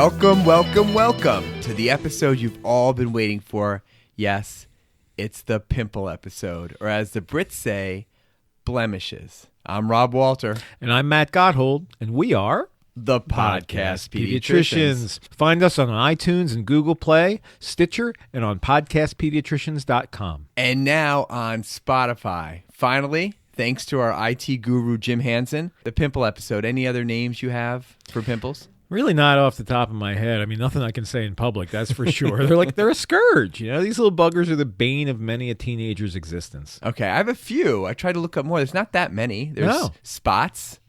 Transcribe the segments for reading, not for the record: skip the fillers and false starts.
Welcome, welcome, welcome to the episode you've all been waiting for. Yes, it's the pimple episode, or as the Brits say, blemishes. I'm Rob Walter. And I'm Matt Gotthold, and we are the Podcast Pediatricians. Find us on iTunes and Google Play, Stitcher, and on podcastpediatricians.com. And now on Spotify. Finally, thanks to our IT guru, Jim Hansen, the pimple episode. Any other names you have for pimples? Really not off the top of my head. I mean, nothing I can say in public, that's for sure. They're a scourge. You know, these little buggers are the bane of many a teenager's existence. Okay, I have a few. I tried to look up more. There's not that many. There's spots,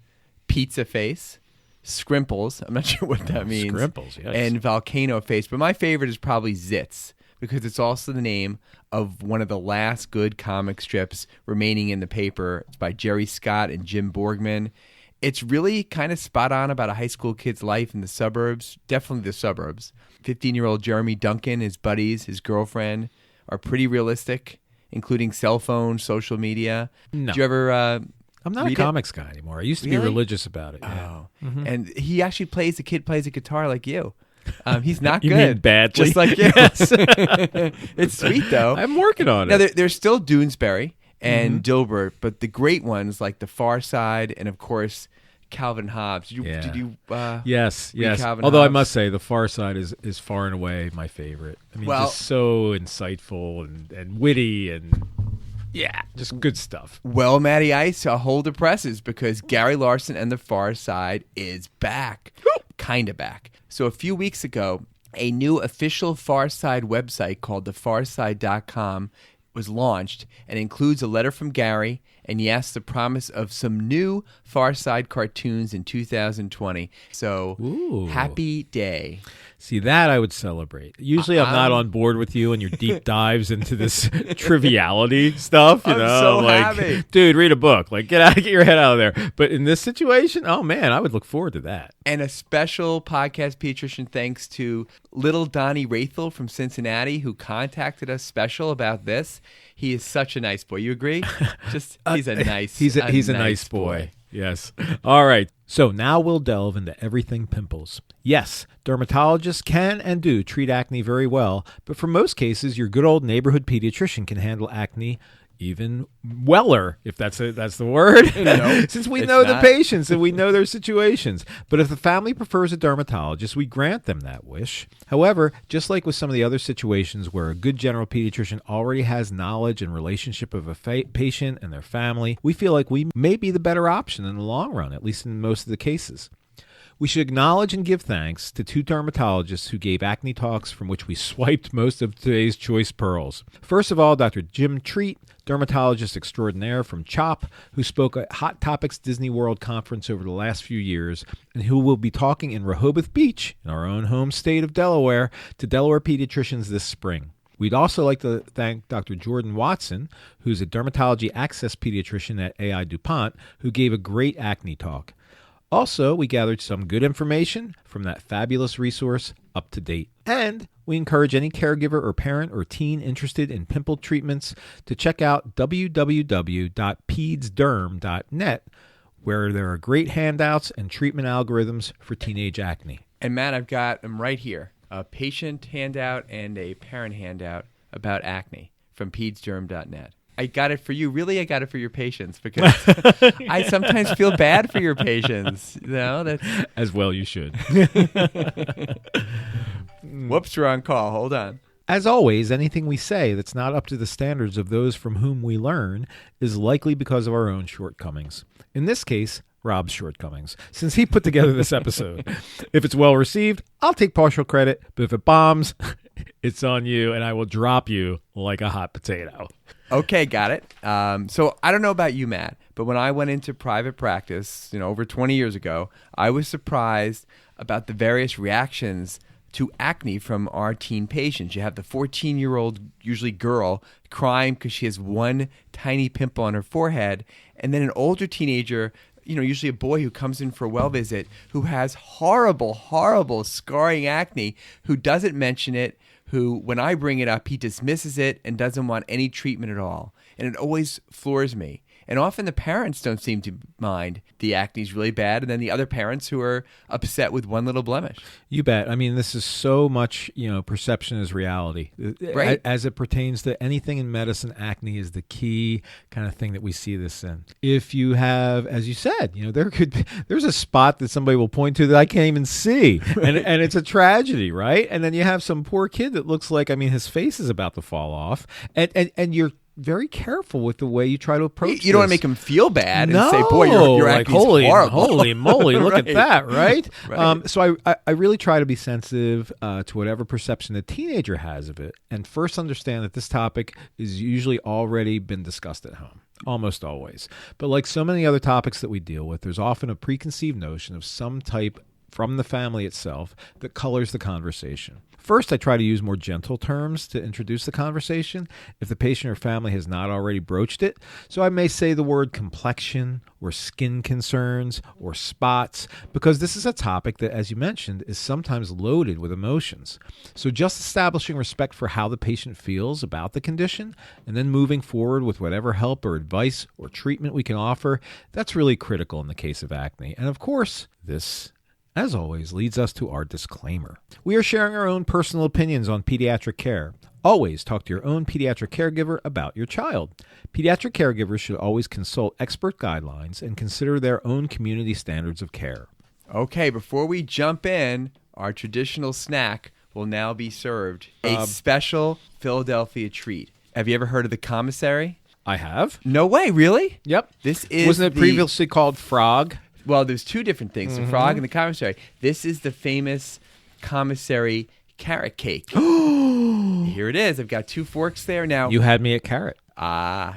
pizza face, scrimples. I'm not sure what that means. Scrimples, yes. And volcano face. But my favorite is probably Zits, because it's also the name of one of the last good comic strips remaining in the paper. It's by Jerry Scott and Jim Borgman. It's really kind of spot on about a high school kid's life in the suburbs, definitely the suburbs. 15-year-old Jeremy Duncan, his buddies, his girlfriend are pretty realistic, including cell phones, social media. No. Did you ever I'm not a comics guy anymore. I used to be religious about it. Yeah. Oh. Mm-hmm. And he actually plays a guitar like you. He's not You good. mean badly? Just like you. Yes. It's sweet, though. I'm working on Now, it. there's still Doonesbury and Dilbert, but the great ones like The Far Side and, of course, Calvin Hobbes. Did you Yes. Calvin Although I Hobbes? must say, The Far Side is far and away my favorite. I mean, just so insightful and witty and, yeah, just good stuff. Well, Matty Ice, hold the presses because Gary Larson and The Far Side is back. Kind of back. So a few weeks ago, a new official Far Side website called thefarside.com was launched and includes a letter from Gary and, yes, the promise of some new Far Side cartoons in 2020. So, Ooh. Happy day. See, that I would celebrate. Usually I'm not on board with you and your deep dives into this triviality stuff. You I'm know, so like, happy. dude, read a book. Like, get your head out of there. But in this situation, oh, man, I would look forward to that. And a special podcast pediatrician thanks to little Donnie Rathel from Cincinnati, who contacted us special about this. He is such a nice boy. You agree? He's a nice He's a nice boy. Yes. All right. So now we'll delve into everything pimples. Yes, dermatologists can and do treat acne very well, but for most cases, your good old neighborhood pediatrician can handle acne even weller, if that's the word. No, since we know the patients and we know their situations. But if the family prefers a dermatologist, we grant them that wish. However, just like with some of the other situations where a good general pediatrician already has knowledge and relationship of a patient and their family, we feel like we may be the better option in the long run, at least in most of the cases. We should acknowledge and give thanks to two dermatologists who gave acne talks from which we swiped most of today's choice pearls. First of all, Dr. Jim Treat, dermatologist extraordinaire from CHOP, who spoke at Hot Topics Disney World Conference over the last few years, and who will be talking in Rehoboth Beach, in our own home state of Delaware, to Delaware pediatricians this spring. We'd also like to thank Dr. Jordan Watson, who's a dermatology access pediatrician at AI DuPont, who gave a great acne talk. Also, we gathered some good information from that fabulous resource, Up to Date. And we encourage any caregiver or parent or teen interested in pimple treatments to check out www.pedsderm.net, where there are great handouts and treatment algorithms for teenage acne. And Matt, I've got them right here, a patient handout and a parent handout about acne from pedsderm.net. I got it for you. Really, I got it for your patients because I sometimes feel bad for your patients. You know, that's... As well you should. Whoops, wrong call. Hold on. As always, anything we say that's not up to the standards of those from whom we learn is likely because of our own shortcomings. In this case, Rob's shortcomings, since he put together this episode. If it's well received, I'll take partial credit, but if it bombs, it's on you, and I will drop you like a hot potato. Okay, got it. So I don't know about you, Matt, but when I went into private practice, over 20 years ago, I was surprised about the various reactions to acne from our teen patients. You have the 14-year-old, usually girl, crying because she has one tiny pimple on her forehead, and then an older teenager, usually a boy who comes in for a well visit, who has horrible, horrible scarring acne, who doesn't mention it, who, when I bring it up, he dismisses it and doesn't want any treatment at all. And it always floors me. And often the parents don't seem to mind the acne is really bad, and then the other parents who are upset with one little blemish. You bet. I mean, this is so much, perception is reality. Right. As it pertains to anything in medicine, acne is the key kind of thing that we see this in. If you have, as you said, there's a spot that somebody will point to that I can't even see, and it's a tragedy, right? And then you have some poor kid that looks like, his face is about to fall off, and you're very careful with the way you try to approach. You don't want to make them feel bad and no, say, "Boy, your acne's horrible." Holy moly, look Right. at that, right? Right. So I really try to be sensitive to whatever perception the teenager has of it, and first understand that this topic is usually already been discussed at home. Almost always. But like so many other topics that we deal with, there's often a preconceived notion of some type from the family itself that colors the conversation. First, I try to use more gentle terms to introduce the conversation if the patient or family has not already broached it. So I may say the word complexion or skin concerns or spots, because this is a topic that, as you mentioned, is sometimes loaded with emotions. So just establishing respect for how the patient feels about the condition and then moving forward with whatever help or advice or treatment we can offer, that's really critical in the case of acne. And of course, this, as always, leads us to our disclaimer. We are sharing our own personal opinions on pediatric care. Always talk to your own pediatric caregiver about your child. Pediatric caregivers should always consult expert guidelines and consider their own community standards of care. Okay, before we jump in, our traditional snack will now be served. A special Philadelphia treat. Have you ever heard of the commissary? I have. No way, really? Yep. This is Wasn't it previously called frog? Well, there's two different things, the frog and the commissary. This is the famous commissary carrot cake. Here it is. I've got 2 forks there now. You had me at carrot.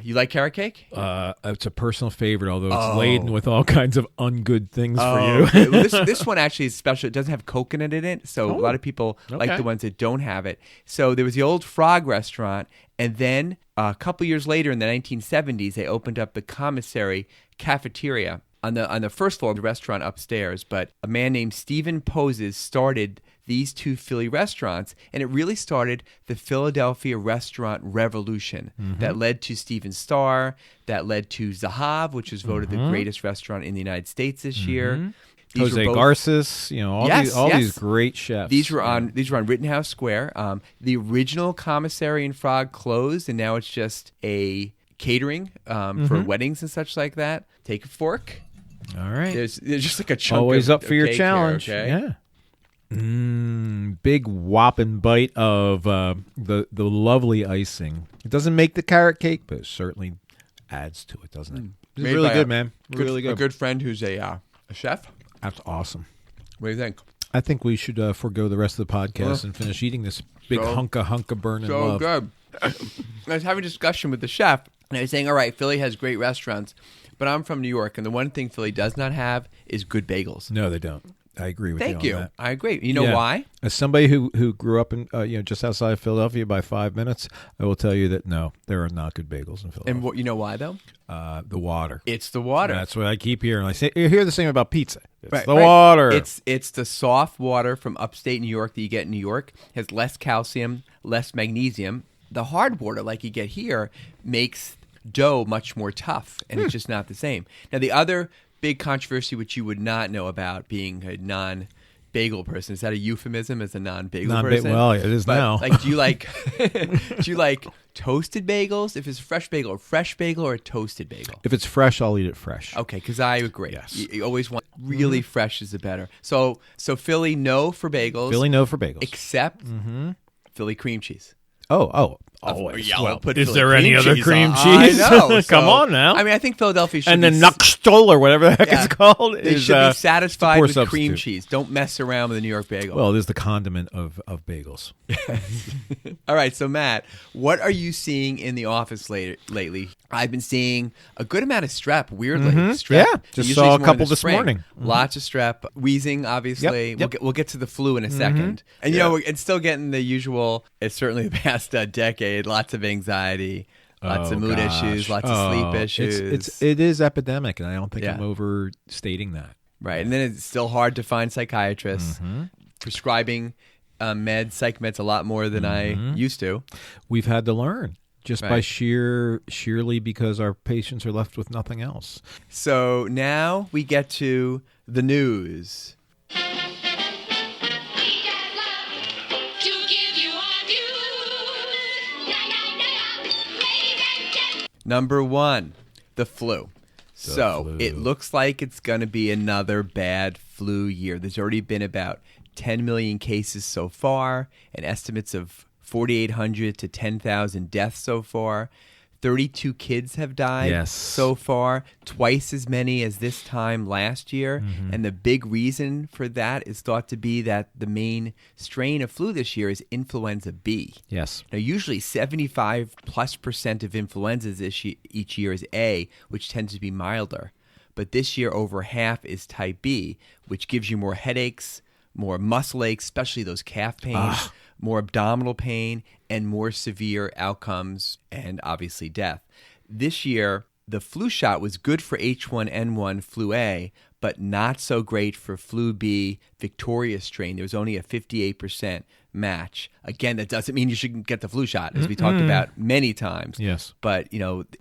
You like carrot cake? It's a personal favorite, although it's laden with all kinds of ungood things for you. Okay. Well, this one actually is special. It doesn't have coconut in it, so a lot of people like the ones that don't have it. So there was the old Frog restaurant, and then a couple years later in the 1970s, they opened up the commissary cafeteria on the first floor of the restaurant upstairs. But a man named Stephen Poses started these 2 Philly restaurants, and it really started the Philadelphia restaurant revolution that led to Stephen Starr, that led to Zahav, which was voted the greatest restaurant in the United States this year. Jose Garces, all these great chefs. These were on Rittenhouse Square. The original commissary and Frog closed, and now it's just a catering for weddings and such like that. Take a fork. All right. There's just like a chunk. Always of, up for your cake challenge. Here, okay? Yeah. Big whopping bite of the lovely icing. It doesn't make the carrot cake, but it certainly adds to it, doesn't it? It's really good, man. Really good. A good friend who's a chef. That's awesome. What do you think? I think we should forego the rest of the podcast and finish eating this big hunk of burning love. So good. I was having a discussion with the chef, and I was saying, all right, Philly has great restaurants, but I'm from New York, and the one thing Philly does not have is good bagels. No, they don't. I agree with Thank you you. on that. I agree. You know why? As somebody who grew up in just outside of Philadelphia by 5 minutes, I will tell you that no, there are not good bagels in Philadelphia. And you know why, though? The water. It's the water. That's what I keep hearing. You hear the same about pizza. It's Right, the water. It's the soft water from upstate New York that you get in New York. It has less calcium, less magnesium. The hard water, like you get here, makes dough much more tough, and it's just not the same. Now, the other big controversy, which you would not know about being a non-bagel person, is that a euphemism as a non-bagel person? Well, it is now. Like, do you like toasted bagels? If it's a fresh bagel or a toasted bagel? If it's fresh, I'll eat it fresh. Okay, because I agree. Yes. You always want really fresh is the better. So Philly, no for bagels. Philly, no for bagels. Except Philly cream cheese. Oh, always. Yeah, well, put is Philly there any cream other cheese cream on. cheese? I know. Come on now. I mean, I think Philadelphia should and be... the Nuckstull or whatever the heck it's called. They is, should be satisfied poor with cream substitute. cheese. Don't mess around with a New York bagel. Well, it is the condiment of bagels. All right, so Matt, what are you seeing in the office lately? I've been seeing a good amount of strep, weirdly. Strep. Yeah, just Usually saw it's a more in couple the this spring. morning. Lots of strep. Wheezing, obviously. Yep. We'll get to the flu in a second. And, it's still getting the usual, it's certainly the past decade, lots of anxiety, lots of mood issues, lots of sleep issues. It is epidemic, and I don't think I'm overstating that. Right, and then it's still hard to find psychiatrists prescribing psych meds a lot more than I used to. We've had to learn just Right. by sheerly because our patients are left with nothing else. So now we get to the news. Number one, the flu. So flu. it looks like it's going to be another bad flu year. There's already been about 10 million cases so far, and estimates of 4,800 to 10,000 deaths so far. 32 kids have died so far, twice as many as this time last year. Mm-hmm. And the big reason for that is thought to be that the main strain of flu this year is influenza B. Yes. Now, usually 75+% of influenzas each year is A, which tends to be milder. But this year, over half is type B, which gives you more headaches, more muscle aches, especially those calf pains, more abdominal pain, and more severe outcomes, and obviously death. This year, the flu shot was good for H1N1 flu A, but not so great for flu B Victoria strain. There was only a 58% match. Again, that doesn't mean you shouldn't get the flu shot, as we talked about many times. Yes. But,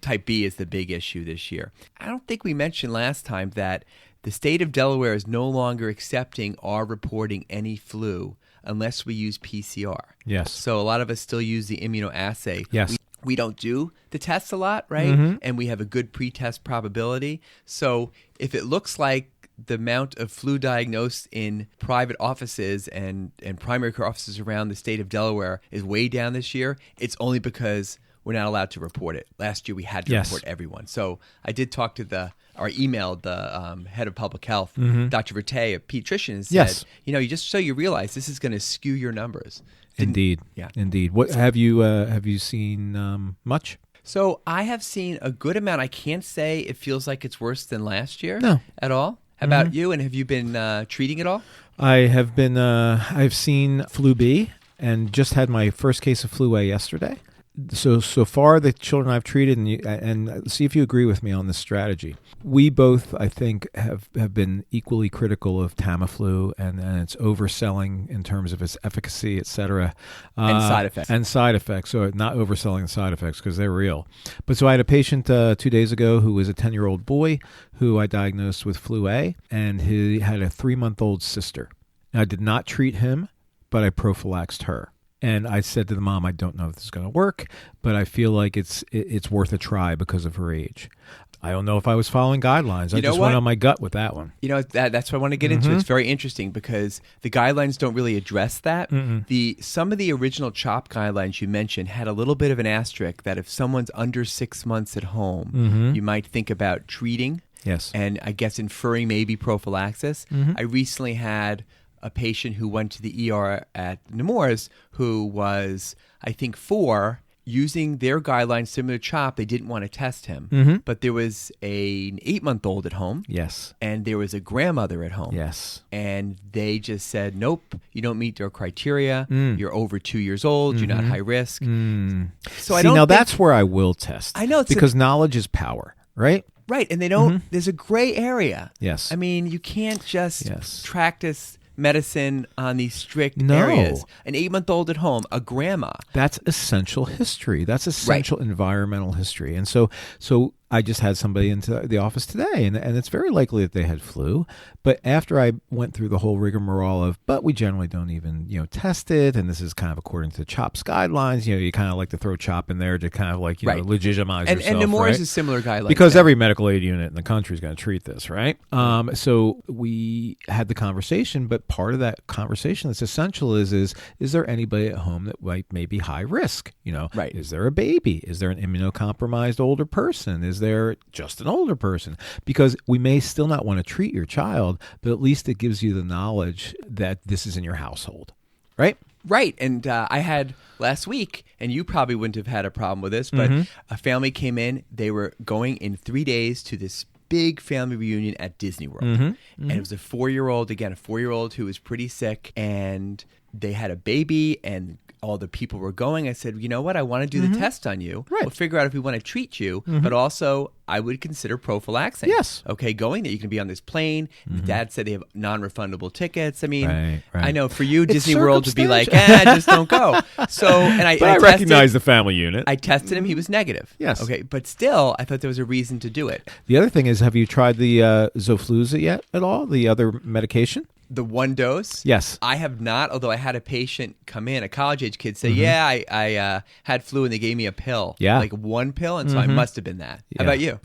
type B is the big issue this year. I don't think we mentioned last time that the state of Delaware is no longer accepting or reporting any flu unless we use PCR. Yes. So a lot of us still use the immunoassay. Yes. We don't do the tests a lot, right? Mm-hmm. And we have a good pretest probability. So if it looks like the amount of flu diagnosed in private offices and primary care offices around the state of Delaware is way down this year, it's only because we're not allowed to report it. Last year we had to report everyone. So I did talk to emailed the head of public health, Dr. Verte, a pediatrician, and said, just so you realize this is going to skew your numbers. Indeed. Yeah. Indeed. What have you seen much? So I have seen a good amount. I can't say it feels like it's worse than last year at all. How about you? And have you been treating it all? I have been. I've seen flu B and just had my first case of flu A yesterday. So far, the children I've treated, and see if you agree with me on this strategy. We both, I think, have been equally critical of Tamiflu and its overselling in terms of its efficacy, et cetera. And side effects. And side effects. So not overselling the side effects because they're real. But so I had a patient 2 days ago who was a 10-year-old boy who I diagnosed with flu A, and he had a 3-month-old sister. Now, I did not treat him, but I prophylaxed her. And I said to the mom, I don't know if this is going to work, but I feel like it's worth a try because of her age. I don't know if I was following guidelines. I just went on my gut with that one. That's what I want to get into. It's very interesting because the guidelines don't really address that. Some of the original CHOP guidelines you mentioned had a little bit of an asterisk that if someone's under 6 months at home, you might think about treating. Yes. And I guess inferring maybe prophylaxis. I recently had a patient who went to the ER at Nemours who was, I think, 4. Using their guidelines similar to CHOP, they didn't want to test him. But there was an 8-month-old at home. Yes. And there was a grandmother at home. Yes. And they just said, nope, you don't meet their criteria. You're over 2 years old. You're not high risk. So that's where I will test. I know. Because knowledge is power, right? Right. And they don't, there's a gray area. Yes. I mean, you can't just practice medicine on these strict No. areas. An 8-month-old at home, a grandma. That's essential history. That's essential environmental history. And so I just had somebody into the office today, and it's very likely that they had flu. But after I went through the whole rigmarole but we generally don't even test it, and this is kind of according to CHOP's guidelines. You kind of like to throw CHOP in there to kind of like legitimize yourself. And Nemours right? is a similar guideline because every medical aid unit in the country is going to treat this, right? So we had the conversation, but part of that conversation that's essential is there anybody at home that may be high risk? Right. Is there a baby? Is there an immunocompromised older person? Is there just an older person? Because we may still not want to treat your child, but at least it gives you the knowledge that this is in your household, right? Right. And I had last week, and you probably wouldn't have had a problem with this, but a family came in. They were going in 3 days to this big family reunion at Disney World. And it was a 4-year-old who was pretty sick, and they had a baby and all the people were going, I said, you know what? I want to do the test on you. Right. We'll figure out if we want to treat you, but also I would consider prophylaxing. Yes. Okay, going there. You can be on this plane. The dad said they have non-refundable tickets. I mean, Right. I know for you, It's Disney World would be like, circumstantial. just don't go. So, and I But I recognize the family unit. I tested him. He was negative. Yes. Okay, but still, I thought there was a reason to do it. The other thing is, have you tried the Zofluza yet at all? The other medication? The one dose? Yes. I have not, although I had a patient come in, a college-age kid, say, yeah, I had flu and they gave me a pill. Yeah. Like one pill, and so I must have been that. How Yeah. about you?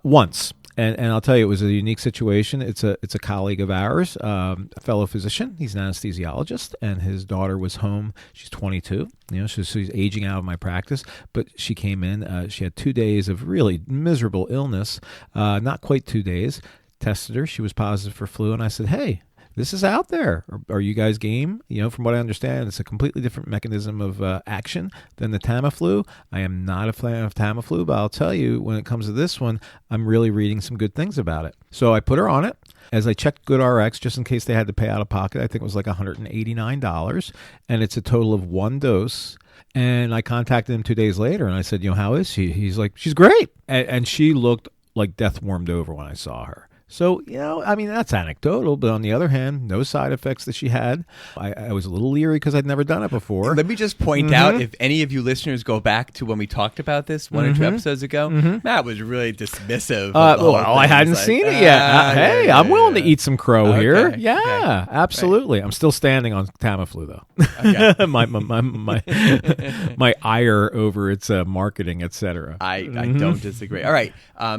Once. And I'll tell you, it was a unique situation. It's a colleague of ours, a fellow physician. He's an anesthesiologist, and his daughter was home. She's 22. She's aging out of my practice. But she came in. She had 2 days of really miserable illness. Not quite 2 days. Tested her. She was positive for flu, and I said, "Hey, this is out there. Are you guys game?" From what I understand, it's a completely different mechanism of action than the Tamiflu. I am not a fan of Tamiflu, but I'll tell you, when it comes to this one, I'm really reading some good things about it. So I put her on it. As I checked GoodRx, just in case they had to pay out of pocket, I think it was like $189, and it's a total of one dose. And I contacted him 2 days later, and I said, how is she? He's like, she's great. And she looked like death warmed over when I saw her. So, that's anecdotal, but on the other hand, no side effects that she had. I was a little leery because I'd never done it before. Let me just point out, if any of you listeners go back to when we talked about this 1 or 2 episodes ago, Matt was really dismissive. Of the whole thing. I hadn't seen it yet. Hey, I'm willing to eat some crow here. Okay, Yeah, absolutely. Right. I'm still standing on Tamiflu, though. Okay. my ire over its marketing, etc. I don't disagree. All right.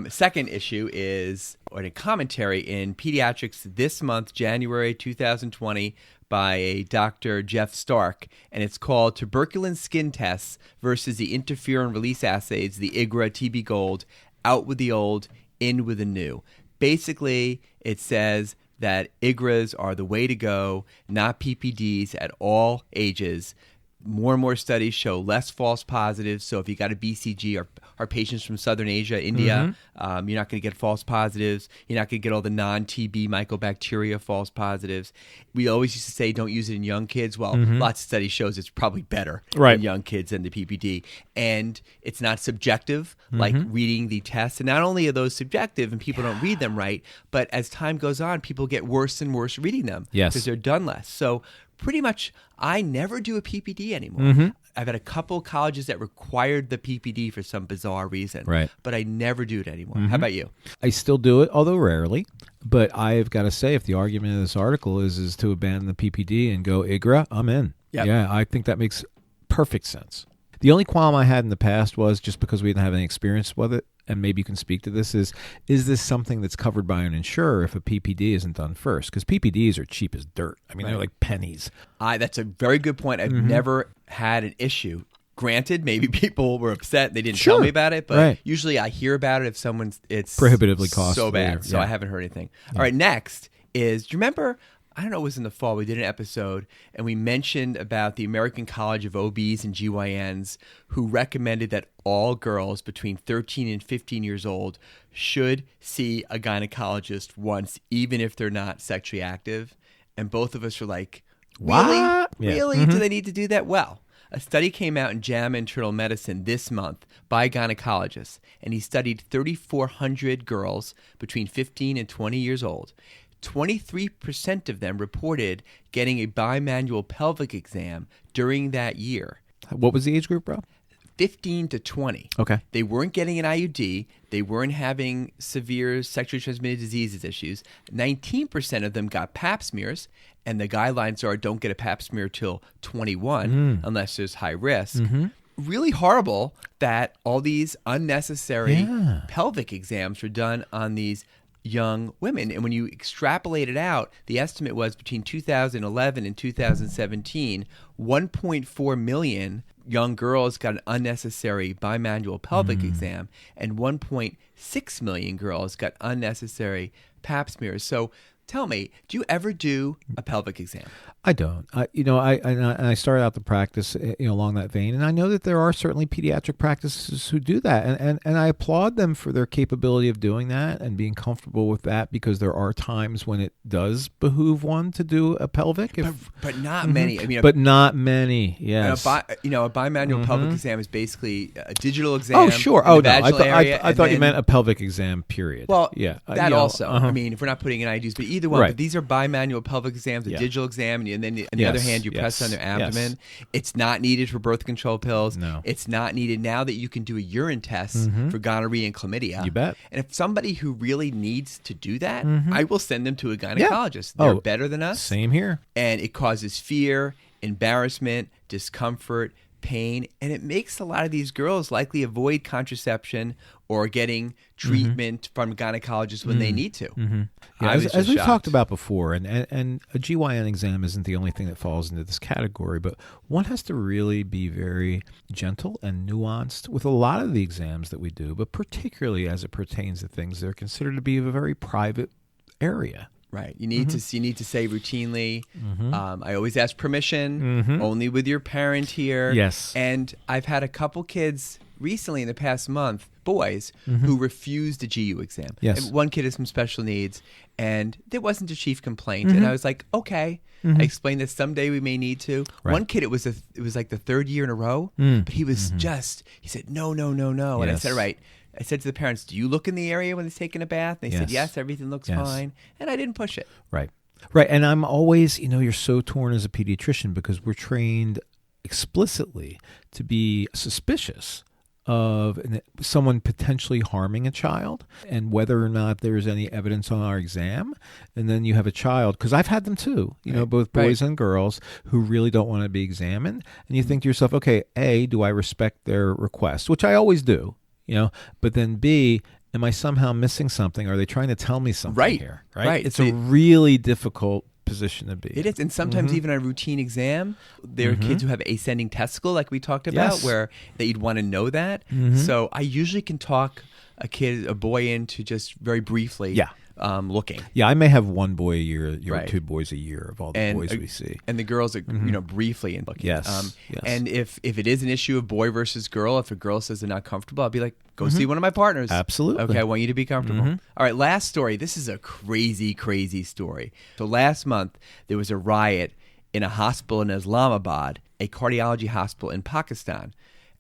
Second issue is a commentary in Pediatrics this month, January 2020, by Dr. Jeff Stark, and it's called Tuberculin Skin Tests versus the Interferon Release Assays, the IGRA TB Gold, Out with the Old, In with the New. Basically, it says that IGRAs are the way to go, not PPDs at all ages. More and more studies show less false positives. So if you got a BCG or patients from Southern Asia, India, you're not going to get false positives. You're not going to get all the non-TB mycobacteria false positives. We always used to say don't use it in young kids. Well, lots of studies shows it's probably better in young kids than the PPD. And it's not subjective, like reading the tests. And not only are those subjective and people don't read them right, but as time goes on, people get worse and worse reading them because they're done less. So pretty much, I never do a PPD anymore. I've had a couple colleges that required the PPD for some bizarre reason, but I never do it anymore. How about you? I still do it, although rarely. But I've got to say, if the argument of this article is to abandon the PPD and go IGRA, I'm in. Yep. Yeah, I think that makes perfect sense. The only qualm I had in the past was just because we didn't have any experience with it, and maybe you can speak to this, is this something that's covered by an insurer if a PPD isn't done first? Because PPDs are cheap as dirt. I mean, they're like pennies. That's a very good point. I've never had an issue. Granted, maybe people were upset. They didn't tell me about it, but usually I hear about it if it's prohibitively costly. So bad. So I haven't heard anything. All right, next is, do you remember, I don't know, it was in the fall, we did an episode and we mentioned about the American College of OBs and GYNs who recommended that all girls between 13 and 15 years old should see a gynecologist once, even if they're not sexually active. And both of us were like, really? What? Really? Do they need to do that? Well, a study came out in JAMA Internal Medicine this month by a gynecologist, and he studied 3,400 girls between 15 and 20 years old. 23% of them reported getting a bimanual pelvic exam during that year. What was the age group, bro? 15 to 20. Okay. They weren't getting an IUD. They weren't having severe sexually transmitted diseases issues. 19% of them got pap smears, and the guidelines are don't get a pap smear till 21 unless there's high risk. Really horrible that all these unnecessary pelvic exams were done on these young women. And when you extrapolate it out, the estimate was between 2011 and 2017, 1.4 million young girls got an unnecessary bimanual pelvic exam, and 1.6 million girls got unnecessary pap smears. So tell me, do you ever do a pelvic exam? I don't. I started out the practice, along that vein, and I know that there are certainly pediatric practices who do that, and I applaud them for their capability of doing that and being comfortable with that, because there are times when it does behoove one to do a pelvic, but not many. I mean, but not many. Yes. A bimanual pelvic exam is basically a digital exam. Oh, sure. In the vaginal I area, thought you meant a pelvic exam. Period. Well, yeah, that also. I mean, if we're not putting in IUDs, but either one. Right. But these are bimanual pelvic exams, a digital exam, and then on the other hand, you press on their abdomen. Yes. It's not needed for birth control pills. No. It's not needed now that you can do a urine test for gonorrhea and chlamydia. You bet. And if somebody who really needs to do that, I will send them to a gynecologist. They're better than us. Same here. And it causes fear, embarrassment, discomfort, pain, and it makes a lot of these girls likely avoid contraception or getting treatment from gynecologists when they need to. Yeah, as we've talked about before, and a GYN exam isn't the only thing that falls into this category, but one has to really be very gentle and nuanced with a lot of the exams that we do, but particularly as it pertains to things that are considered to be a very private area. Right. You need to say routinely, I always ask permission, only with your parent here. Yes. And I've had a couple kids recently in the past month, boys, who refused a GU exam. Yes. And one kid has some special needs, and there wasn't a chief complaint. And I was like, okay. I explained that someday we may need to. Right. One kid, it was like the third year in a row, but he was he said, no. And I said, all right. I said to the parents, do you look in the area when he's taking a bath? And they said, yes, everything looks fine. And I didn't push it. Right. Right. And I'm always, you're so torn as a pediatrician because we're trained explicitly to be suspicious of someone potentially harming a child and whether or not there's any evidence on our exam. And then you have a child, because I've had them too, both boys and girls who really don't want to be examined. And you think to yourself, okay, A, do I respect their request? Which I always do. But then B, am I somehow missing something? Are they trying to tell me something here? Right. It's a really difficult position to be. It is. And sometimes even a routine exam, there are kids who have ascending testicle, like we talked about, where that you'd want to know that. So I usually can talk a boy into just very briefly looking. Yeah, I may have one boy a year, or two boys a year of all the boys we see. And the girls are, briefly in looking. Yes. And if it is an issue of boy versus girl, if a girl says they're not comfortable, I'll be like, go see one of my partners. Absolutely. Okay, I want you to be comfortable. All right, last story. This is a crazy, crazy story. So last month, there was a riot in a hospital in Islamabad, a cardiology hospital in Pakistan,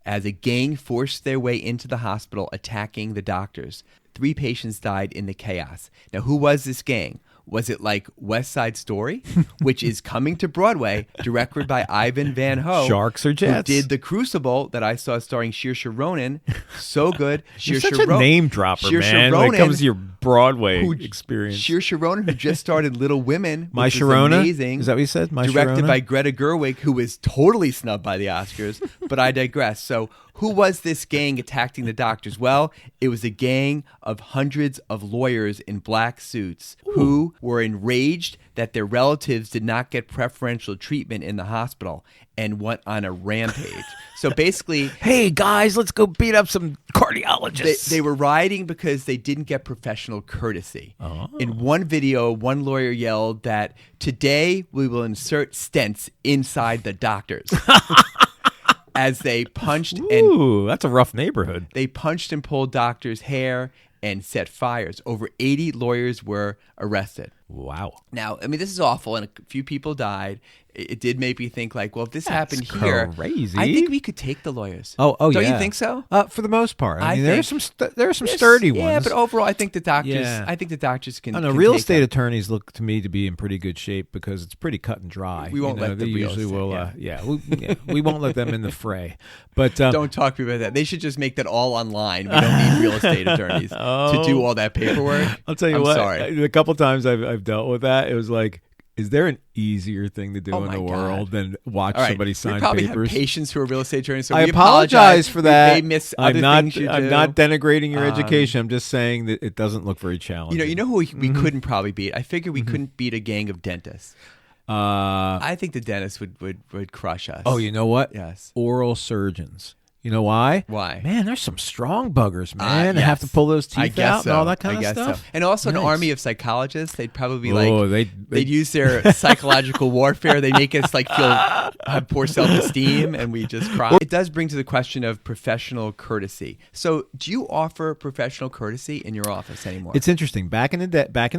as a gang forced their way into the hospital, attacking the doctors. 3 patients died in the chaos. Now, who was this gang? Was it like West Side Story, which is coming to Broadway, directed by Ivan Van Ho? Sharks or Jets? Who did The Crucible that I saw starring Saoirse Ronan. So good. You're such a name dropper, man, when it comes to your Broadway experience. Saoirse Ronan, who just started Little Women, My which Sharona? is amazing. Is that what you said? My Directed Sharona? by Greta Gerwig, who was totally snubbed by the Oscars, but I digress. So who was this gang attacking the doctors? Well, it was a gang of hundreds of lawyers in black suits who were enraged that their relatives did not get preferential treatment in the hospital and went on a rampage. So basically, hey guys, let's go beat up some cardiologists. They were rioting because they didn't get professional courtesy. Oh. In one video, one lawyer yelled that today we will insert stents inside the doctors. As they punched that's a rough neighborhood. They punched and pulled doctors' hair and set fires. Over 80 lawyers were arrested. Wow. Now, I mean, this is awful, and a few people died. It did make me think, like, well, if this happened here, crazy. I think we could take the lawyers. Oh, Don't yeah. you think so? For the most part, I mean, there are some sturdy ones. Yeah, but overall, I think the doctors. Yeah. I think the doctors can. I don't know. Real estate attorneys look to me to be in pretty good shape because it's pretty cut and dry. We won't let the real estate. We won't let them in the fray. But don't talk to me about that. They should just make that all online. We don't need real estate attorneys to do all that paperwork. I'll tell you what. Sorry. A couple times I've dealt with that. It was like, is there an easier thing to do in the world than watch somebody sign papers? We probably have patients who are real estate attorneys, so I we apologize for that. We may miss other things you do. I'm not denigrating your education. I'm just saying that it doesn't look very challenging. You know who we couldn't probably beat? I figure we couldn't beat a gang of dentists. I think the dentists would crush us. Oh, you know what? Yes. Oral surgeons. You know why? Why? Man, there's some strong buggers, man. They Yes. have to pull those I teeth guess out so. and all that kind I of guess stuff. So. And also an Nice. army of psychologists. They'd probably they'd use their psychological warfare. They make us have poor self-esteem, and we just cry. It does bring to the question of professional courtesy. So, do you offer professional courtesy in your office anymore? It's interesting. Back in the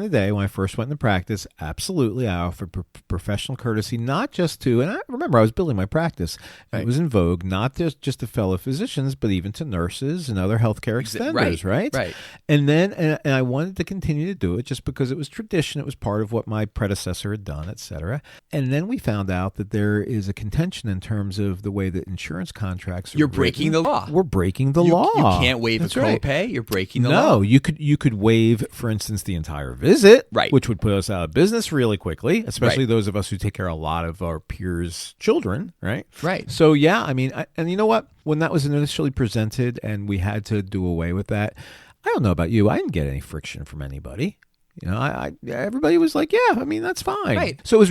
day when I first went into practice, absolutely, I offered professional courtesy, not just to, and I remember I was building my practice. And It was in vogue, not just to fellow physicians, but even to nurses and other healthcare extenders, right? Right. And then, and I wanted to continue to do it just because it was tradition. It was part of what my predecessor had done, et cetera. And then we found out that there is a contention in terms of the way that insurance contracts are You're breaking the law. We're breaking the law. You can't waive That's a right. copay. You're breaking the law. No, you could waive, for instance, the entire visit, Right. which would put us out of business really quickly, especially Right. those of us who take care of a lot of our peers' children, right? Right. So, yeah, I mean, and you know what? When that was initially presented and we had to do away with that, I don't know about you. I didn't get any friction from anybody. You know, everybody was like, yeah, I mean, that's fine. Right. So I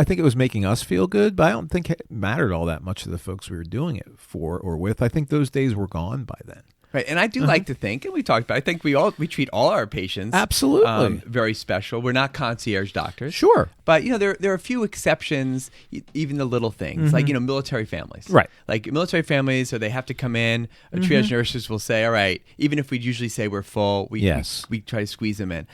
think it was making us feel good, but I don't think it mattered all that much to the folks we were doing it for or with. I think those days were gone by then. Right, and I do like to think, and we talked about, I think we treat all our patients Absolutely. very special. We're not concierge doctors, Sure. but there are a few exceptions, even the little things, like military families, Right. Like military families, so they have to come in. Triage nurses will say, "All right," even if we usually say we're full, we try to squeeze them in.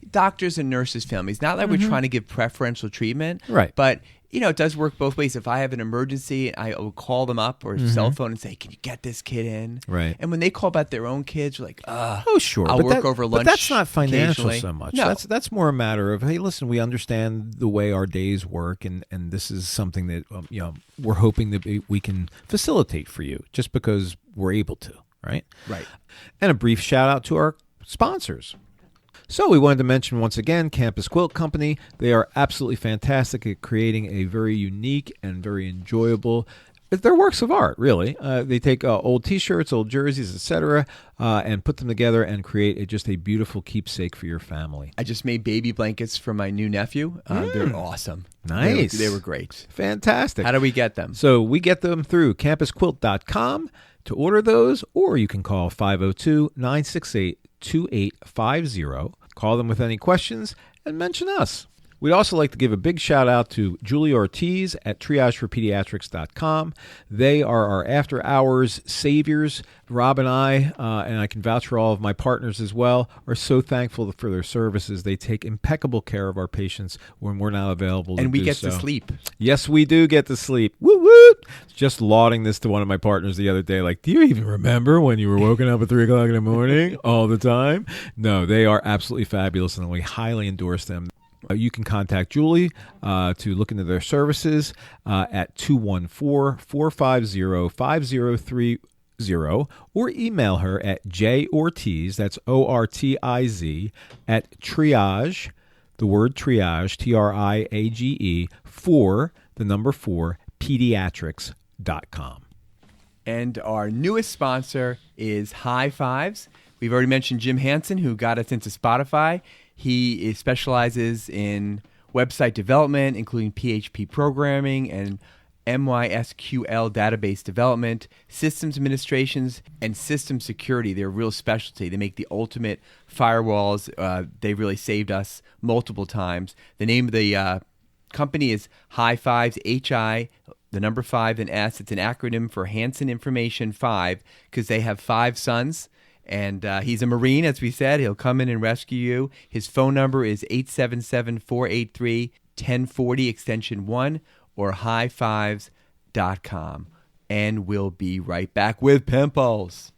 Doctors and nurses families, not like we're trying to give preferential treatment, Right. But it does work both ways. If I have an emergency, I will call them up or cell phone and say, "Can you get this kid in?" Right. And when they call about their own kids, we're like, Oh, sure. I'll But work over lunch. But that's not financial occasionally. so much. No. That's more a matter of, hey, listen, we understand the way our days work, and this is something that we're hoping that we can facilitate for you, just because we're able to, right? Right. And a brief shout out to our sponsors. So we wanted to mention once again Campus Quilt Company. They are absolutely fantastic at creating a very unique and very enjoyable. They're works of art, really. They take old T-shirts, old jerseys, etc., and put them together and create just a beautiful keepsake for your family. I just made baby blankets for my new nephew. They're awesome. Nice. They were great. Fantastic. How do we get them? So we get them through campusquilt.com to order those, or you can call 502-968-2850. Call them with any questions and mention us. We'd also like to give a big shout out to Julie Ortiz at triageforpediatrics.com. They are our after hours saviors. Rob and I can vouch for all of my partners as well, are so thankful for their services. They take impeccable care of our patients when we're not available And we do get so. to sleep. Yes, we do get to sleep. Woo woo! Just lauding this to one of my partners the other day. Like, do you even remember when you were woken up at 3 o'clock in the morning all the time? No, they are absolutely fabulous, and we highly endorse them. You can contact Julie to look into their services at 214-450-5030 or email her at jortiz, that's O-R-T-I-Z, at triage, the word triage, T-R-I-A-G-E, 4 pediatrics.com. And our newest sponsor is High Fives. We've already mentioned Jim Hansen, who got us into Spotify. He specializes in website development, including PHP programming and MySQL database development, systems administrations, and system security. They're a real specialty. They make the ultimate firewalls. They really saved us multiple times. The name of the company is High Fives, H-I, the number 5 and S. It's an acronym for Hansen Information 5 because they have 5 sons. And he's a Marine, as we said. He'll come in and rescue you. His phone number is 877-483-1040, extension 1, or highfives.com. And we'll be right back with Pimples.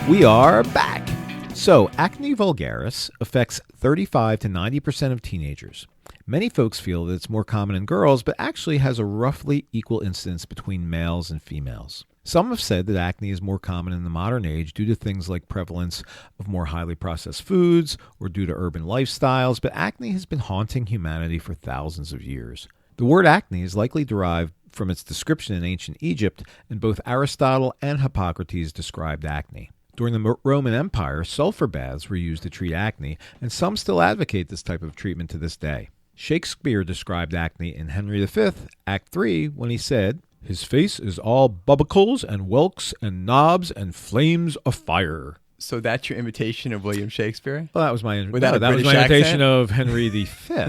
We are back. So, acne vulgaris affects 35 to 90% of teenagers. Many folks feel that it's more common in girls, but actually has a roughly equal incidence between males and females. Some have said that acne is more common in the modern age due to things like prevalence of more highly processed foods or due to urban lifestyles, but acne has been haunting humanity for thousands of years. The word acne is likely derived from its description in ancient Egypt, and both Aristotle and Hippocrates described acne. During the Roman Empire, sulfur baths were used to treat acne, and some still advocate this type of treatment to this day. Shakespeare described acne in Henry V, Act 3, when he said, "His face is all bubbacles and whelks and knobs and flames of fire." So that's your imitation of William Shakespeare? Well, that was my Without a that was British my imitation accent? of Henry V. I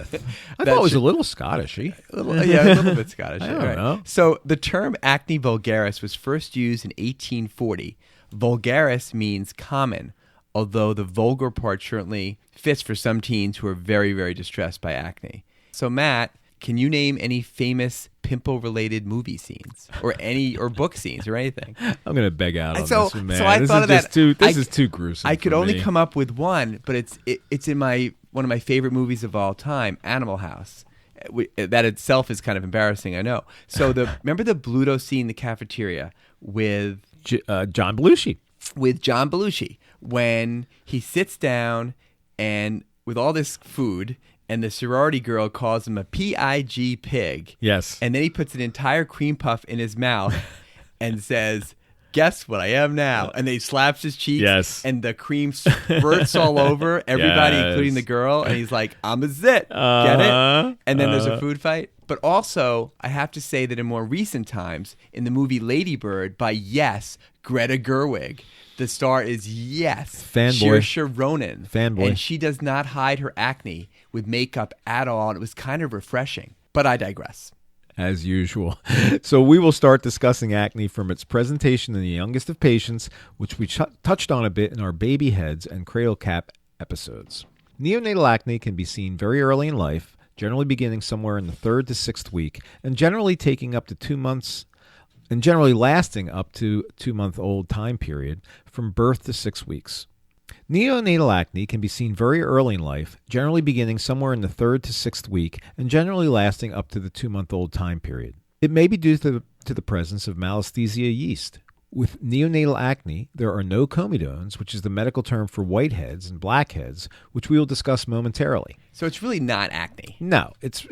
thought it was a little Scottishy. A little bit Scottish. I don't know. So the term acne vulgaris was first used in 1840. Vulgaris means common, although the vulgar part certainly fits for some teens who are very, very distressed by acne. So Matt, can you name any famous pimple-related movie scenes or book scenes or anything? I'm going to beg out on So this one, man. I This thought is of that. just too. This is too gruesome. I could for only me. come up with one, but it's in one of my favorite movies of all time, Animal House. That itself is kind of embarrassing, I know. So remember the Bluto scene in the cafeteria with John Belushi. With John Belushi when he sits down and with all this food. And the sorority girl calls him a pig pig. Yes. And then he puts an entire cream puff in his mouth and says, "Guess what I am now?" And then he slaps his cheeks. Yes. And the cream spurts all over everybody, including the girl. And he's like, "I'm a zit." Get it? And then there's a food fight. But also, I have to say that in more recent times, in the movie Lady Bird by Greta Gerwig, the star is Fanboy. Saoirse Ronan. Fanboy. And she does not hide her acne with makeup at all. And it was kind of refreshing. But I digress. As usual. So we will start discussing acne from its presentation in the youngest of patients, which we touched on a bit in our baby heads and cradle cap episodes. Neonatal acne can be seen very early in life, generally beginning somewhere in the 3rd to 6th week, and generally taking up to 2 months, and generally lasting up to 2-month-old time period from birth to 6 weeks. Neonatal acne can be seen very early in life, generally beginning somewhere in the 3rd to 6th week, and generally lasting up to the 2-month-old time period. It may be due to the presence of Malassezia yeast. With neonatal acne, there are no comedones, which is the medical term for whiteheads and blackheads, which we will discuss momentarily. So it's really not acne. No, it's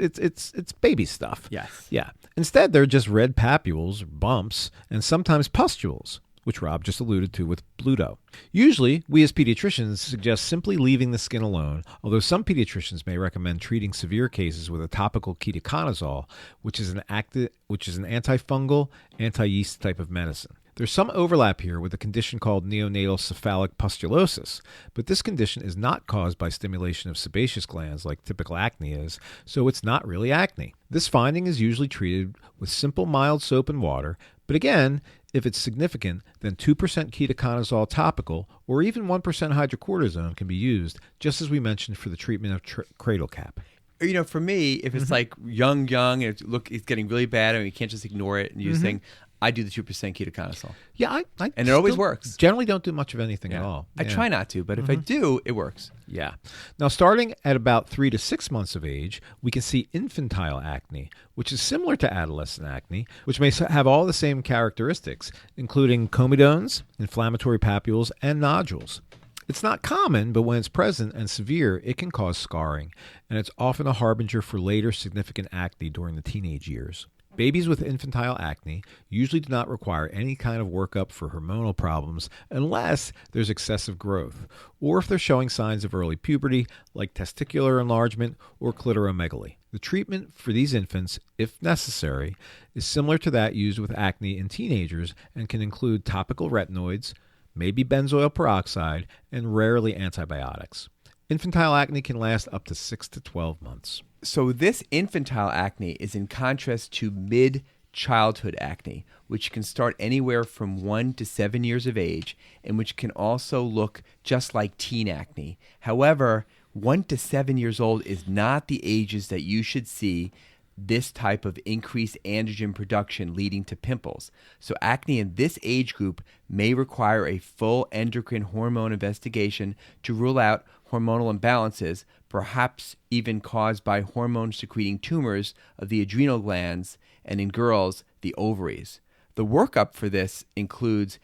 baby stuff. Yes. Yeah. Instead, they're just red papules, bumps, and sometimes pustules, which Rob just alluded to with Bluto. Usually, we as pediatricians suggest simply leaving the skin alone, although some pediatricians may recommend treating severe cases with a topical ketoconazole, which is an antifungal, anti-yeast type of medicine. There's some overlap here with a condition called neonatal cephalic pustulosis, but this condition is not caused by stimulation of sebaceous glands like typical acne is, so it's not really acne. This finding is usually treated with simple mild soap and water, but again, if it's significant, then 2% ketoconazole topical or even 1% hydrocortisone can be used, just as we mentioned for the treatment of cradle cap. You know, for me, if it's like young, and it's getting really bad and you can't just ignore it and use thing, I do the 2% ketoconazole. Yeah, and it always works. Generally don't do much of anything at all. I try not to, but if I do, it works. Yeah. Now, starting at about 3 to 6 months of age, we can see infantile acne, which is similar to adolescent acne, which may have all the same characteristics, including comedones, inflammatory papules, and nodules. It's not common, but when it's present and severe, it can cause scarring, and it's often a harbinger for later significant acne during the teenage years. Babies with infantile acne usually do not require any kind of workup for hormonal problems unless there's excessive growth, or if they're showing signs of early puberty like testicular enlargement or clitoromegaly. The treatment for these infants, if necessary, is similar to that used with acne in teenagers and can include topical retinoids, maybe benzoyl peroxide, and rarely antibiotics. Infantile acne can last up to 6 to 12 months. So this infantile acne is in contrast to mid-childhood acne, which can start anywhere from 1 to 7 years of age and which can also look just like teen acne. However, 1 to 7 years old is not the ages that you should see this type of increased androgen production leading to pimples. So acne in this age group may require a full endocrine hormone investigation to rule out hormonal imbalances, perhaps even caused by hormone-secreting tumors of the adrenal glands and in girls, the ovaries. The workup for this includes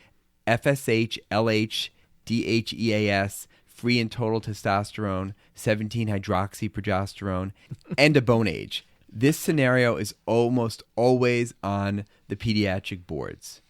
FSH, LH, DHEAS, free and total testosterone, 17-hydroxyprogesterone, and a bone age. This scenario is almost always on the pediatric boards.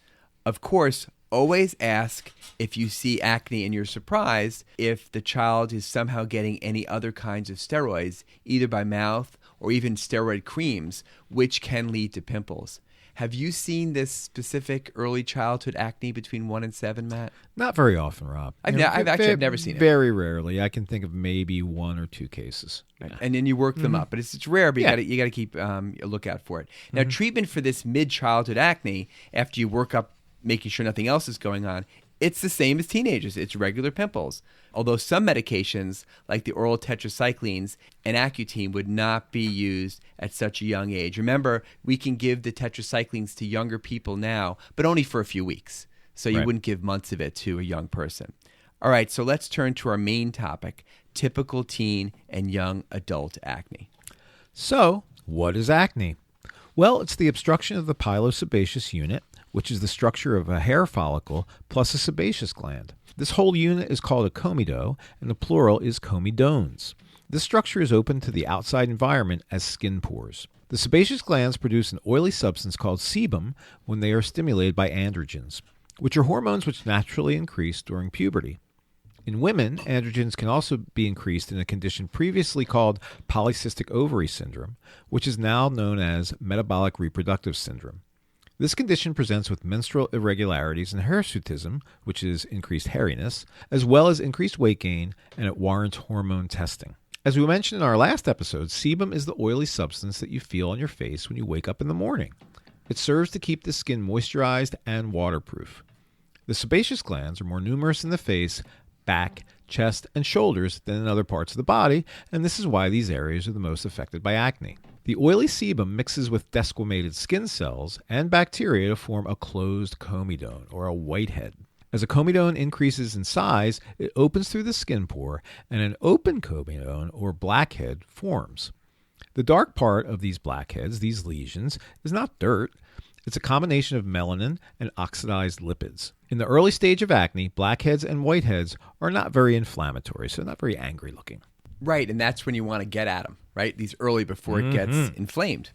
Of course, always ask if you see acne and you're surprised if the child is somehow getting any other kinds of steroids, either by mouth or even steroid creams, which can lead to pimples. Have you seen this specific early childhood acne between 1 and 7, Matt? Not very often, Rob. I've never seen it. Very rarely. I can think of maybe 1 or 2 cases. Right. And then you work them up, but it's rare. But you got to keep a lookout for it. Now, treatment for this mid-childhood acne, after you work up, making sure nothing else is going on, it's the same as teenagers. It's regular pimples. Although some medications, like the oral tetracyclines and Accutane, would not be used at such a young age. Remember, we can give the tetracyclines to younger people now, but only for a few weeks. So you wouldn't give months of it to a young person. All right, so let's turn to our main topic, typical teen and young adult acne. So, what is acne? Well, it's the obstruction of the pilosebaceous unit, which is the structure of a hair follicle plus a sebaceous gland. This whole unit is called a comedo, and the plural is comedones. This structure is open to the outside environment as skin pores. The sebaceous glands produce an oily substance called sebum when they are stimulated by androgens, which are hormones which naturally increase during puberty. In women, androgens can also be increased in a condition previously called polycystic ovary syndrome, which is now known as metabolic reproductive syndrome. This condition presents with menstrual irregularities and hirsutism, which is increased hairiness, as well as increased weight gain, and it warrants hormone testing. As we mentioned in our last episode, sebum is the oily substance that you feel on your face when you wake up in the morning. It serves to keep the skin moisturized and waterproof. The sebaceous glands are more numerous in the face, back, chest, and shoulders than in other parts of the body, and this is why these areas are the most affected by acne. The oily sebum mixes with desquamated skin cells and bacteria to form a closed comedone, or a whitehead. As a comedone increases in size, it opens through the skin pore, and an open comedone, or blackhead, forms. The dark part of these blackheads, these lesions, is not dirt. It's a combination of melanin and oxidized lipids. In the early stage of acne, blackheads and whiteheads are not very inflammatory, so not very angry looking. Right, and that's when you want to get at them, right? These early before it gets inflamed.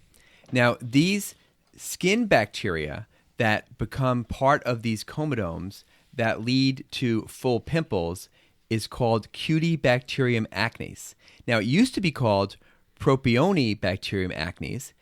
Now, these skin bacteria that become part of these comedones that lead to full pimples is called Cutibacterium acnes. Now, it used to be called Propionibacterium acnes,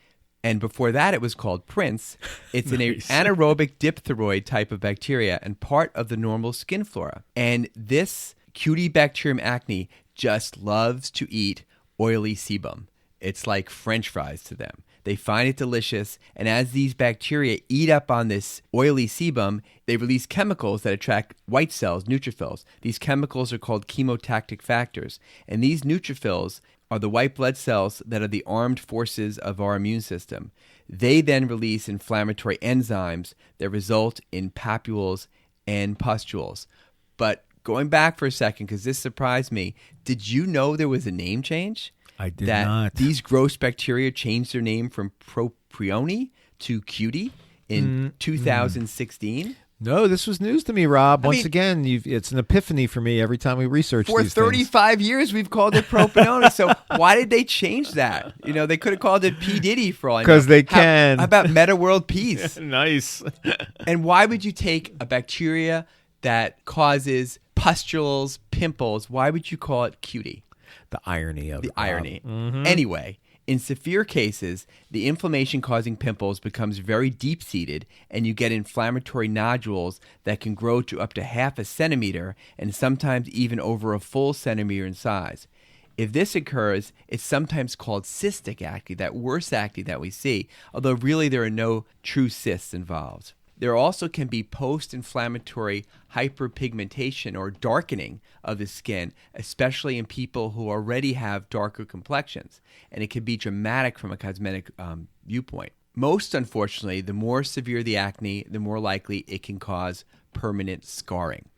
and before that it was called Prince. It's an anaerobic diphtheroid type of bacteria and part of the normal skin flora. And this Cutibacterium acne just loves to eat oily sebum. It's like French fries to them. They find it delicious, and as these bacteria eat up on this oily sebum, they release chemicals that attract white cells, neutrophils. These chemicals are called chemotactic factors, and these neutrophils are the white blood cells that are the armed forces of our immune system. They then release inflammatory enzymes that result in papules and pustules. But going back for a second, because this surprised me, did you know there was a name change? I did not. These gross bacteria changed their name from Proprioni to Cutie in 2016. No, this was news to me, Rob. Once again, it's an epiphany for me every time we research these things. For 35 years, we've called it Proprioni. So why did they change that? You know, they could have called it P. Diddy for all I know. Because they can. How about Meta World Peace? Nice. And why would you take a bacteria that causes pustules, pimples, why would you call it Cutie? The irony of the irony. Anyway, in severe cases, the inflammation causing pimples becomes very deep-seated, and you get inflammatory nodules that can grow to up to half a centimeter and sometimes even over a full centimeter in size. If this occurs, it's sometimes called cystic acne, that worst acne that we see, although really there are no true cysts involved. There also can be post-inflammatory hyperpigmentation or darkening of the skin, especially in people who already have darker complexions, and it can be dramatic from a cosmetic viewpoint. Most unfortunately, the more severe the acne, the more likely it can cause permanent scarring.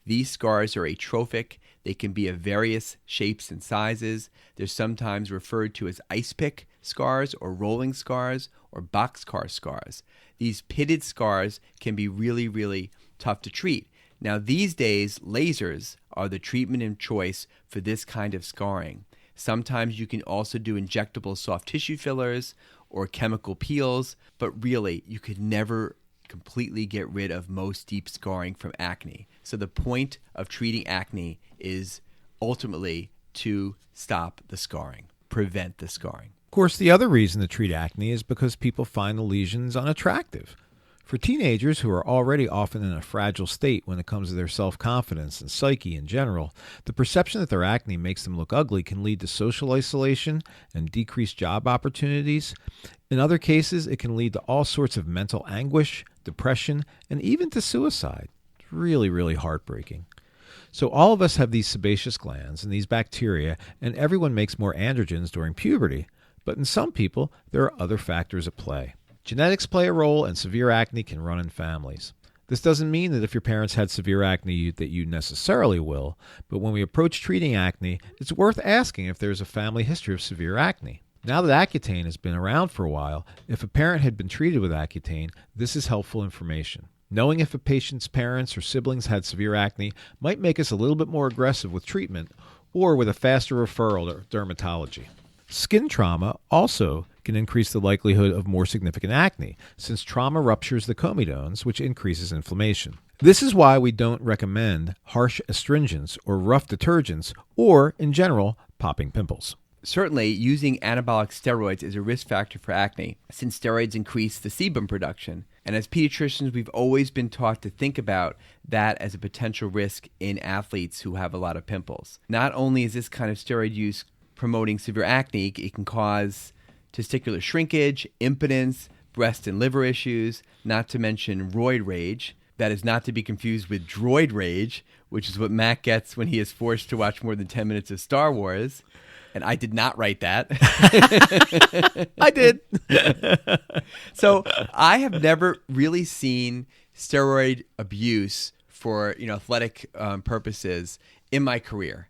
These scars are atrophic. They can be of various shapes and sizes. They're sometimes referred to as ice pick scars or rolling scars or boxcar scars. These pitted scars can be really, really tough to treat. Now, these days, lasers are the treatment of choice for this kind of scarring. Sometimes you can also do injectable soft tissue fillers or chemical peels, but really, you could never completely get rid of most deep scarring from acne. So the point of treating acne is ultimately to stop the scarring, prevent the scarring. course, the other reason to treat acne is because people find the lesions unattractive. For teenagers who are already often in a fragile state when it comes to their self-confidence and psyche in general, the perception that their acne makes them look ugly can lead to social isolation and decreased job opportunities. In other cases, it can lead to all sorts of mental anguish, depression, and even to suicide. It's really, really heartbreaking. So all of us have these sebaceous glands and these bacteria, and everyone makes more androgens during puberty. But in some people, there are other factors at play. Genetics play a role, and severe acne can run in families. This doesn't mean that if your parents had severe acne that you necessarily will, but when we approach treating acne, it's worth asking if there's a family history of severe acne. Now that Accutane has been around for a while, if a parent had been treated with Accutane, this is helpful information. Knowing if a patient's parents or siblings had severe acne might make us a little bit more aggressive with treatment or with a faster referral to dermatology. Skin trauma also can increase the likelihood of more significant acne, since trauma ruptures the comedones, which increases inflammation. This is why we don't recommend harsh astringents or rough detergents, or, in general, popping pimples. Certainly, using anabolic steroids is a risk factor for acne, since steroids increase the sebum production. And as pediatricians, we've always been taught to think about that as a potential risk in athletes who have a lot of pimples. Not only is this kind of steroid use promoting severe acne, it can cause testicular shrinkage, impotence, breast and liver issues, not to mention roid rage. That is not to be confused with droid rage, which is what Matt gets when he is forced to watch more than 10 minutes of Star Wars. And I did not write that. I did. So I have never really seen steroid abuse for athletic purposes in my career.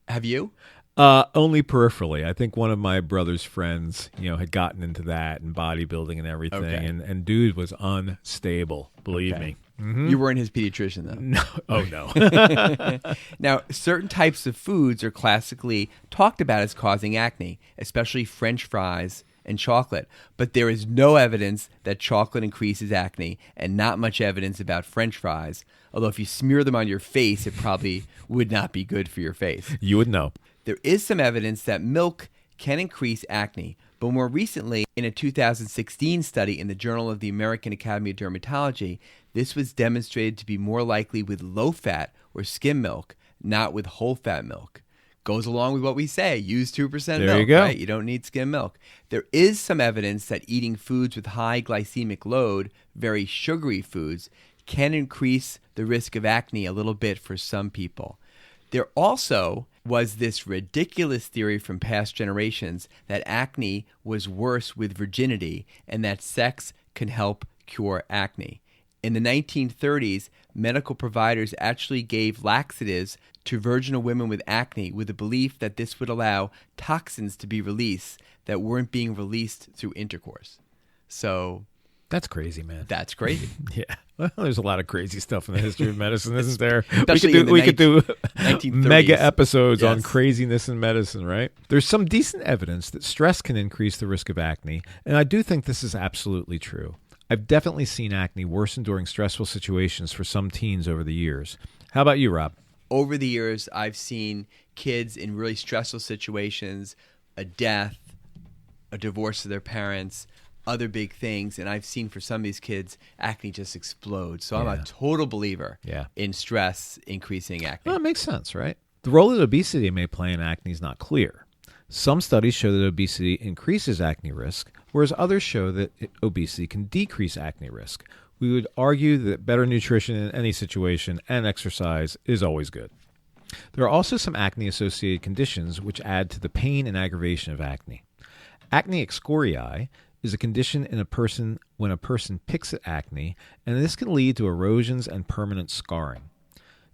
Have you? Only peripherally. I think one of my brother's friends, had gotten into that and bodybuilding and everything, Okay. and dude was unstable. Believe me. Mm-hmm. You weren't his pediatrician, though. No. Oh no. Now, certain types of foods are classically talked about as causing acne, especially French fries and chocolate. But there is no evidence that chocolate increases acne, and not much evidence about French fries. Although if you smear them on your face, it probably would not be good for your face. You would know. There is some evidence that milk can increase acne, but more recently, in a 2016 study in the Journal of the American Academy of Dermatology, this was demonstrated to be more likely with low-fat or skim milk, not with whole-fat milk. Goes along with what we say, use 2% milk. There you go. Right? You don't need skim milk. There is some evidence that eating foods with high glycemic load, very sugary foods, can increase the risk of acne a little bit for some people. There also was this ridiculous theory from past generations that acne was worse with virginity and that sex can help cure acne. In the 1930s, medical providers actually gave laxatives to virginal women with acne with the belief that this would allow toxins to be released that weren't being released through intercourse. So That's crazy, man. that's crazy. Yeah. Well, there's a lot of crazy stuff in the history of medicine, isn't there? Especially we could do 1930s. mega episodes on Yes. craziness in medicine, right? There's some decent evidence that stress can increase the risk of acne, and I do think this is absolutely true. I've definitely seen acne worsen during stressful situations for some teens over the years. How about you, Rob? Over the years, I've seen kids in really stressful situations, a death, a divorce of their parents, other big things, and I've seen for some of these kids, acne just explodes. So I'm Yeah. a total believer Yeah. in stress increasing acne. Well, it makes sense, right? The role that obesity may play in acne is not clear. Some studies show that obesity increases acne risk, whereas others show that obesity can decrease acne risk. We would argue that better nutrition in any situation and exercise is always good. There are also some acne-associated conditions which add to the pain and aggravation of acne. Acne excoriae is a condition in a person when a person picks at acne, and this can lead to erosions and permanent scarring.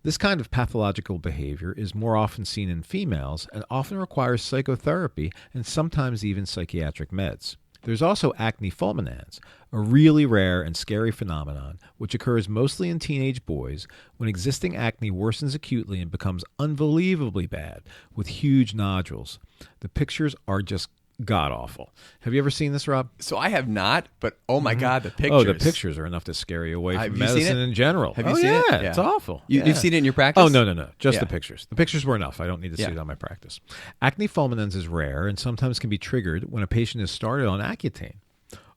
This kind of pathological behavior is more often seen in females and often requires psychotherapy and sometimes even psychiatric meds. There's also acne fulminans, a really rare and scary phenomenon which occurs mostly in teenage boys when existing acne worsens acutely and becomes unbelievably bad with huge nodules. The pictures are just god awful. Have you ever seen this, Rob? So I have not, but oh my God, the pictures. Oh, the pictures are enough to scare you away Have from you seen medicine it? in general. Have you seen it? Yeah, it's awful. You've seen it in your practice? Oh, no. Just Yeah. the pictures. The pictures were enough. I don't need to see it on my practice. Acne fulminans is rare and sometimes can be triggered when a patient is started on Accutane.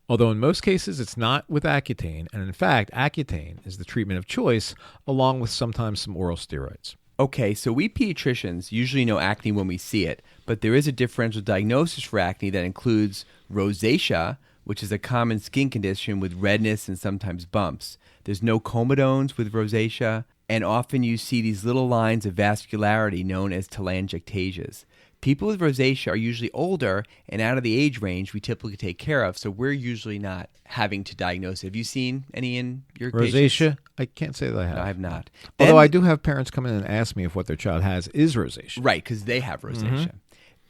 Although in most cases it's not with Accutane, and in fact, Accutane is the treatment of choice along with sometimes some oral steroids. Okay, so we pediatricians usually know acne when we see it, but there is a differential diagnosis for acne that includes rosacea, which is a common skin condition with redness and sometimes bumps. There's no comedones with rosacea, and often you see these little lines of vascularity known as telangiectasias. People with rosacea are usually older and out of the age range we typically take care of, so we're usually not having to diagnose it. Have you seen any in your Rosacea? patients? I can't say that I have. No, I have not. Although I do have parents come in and ask me if what their child has is rosacea. Right, because they have rosacea.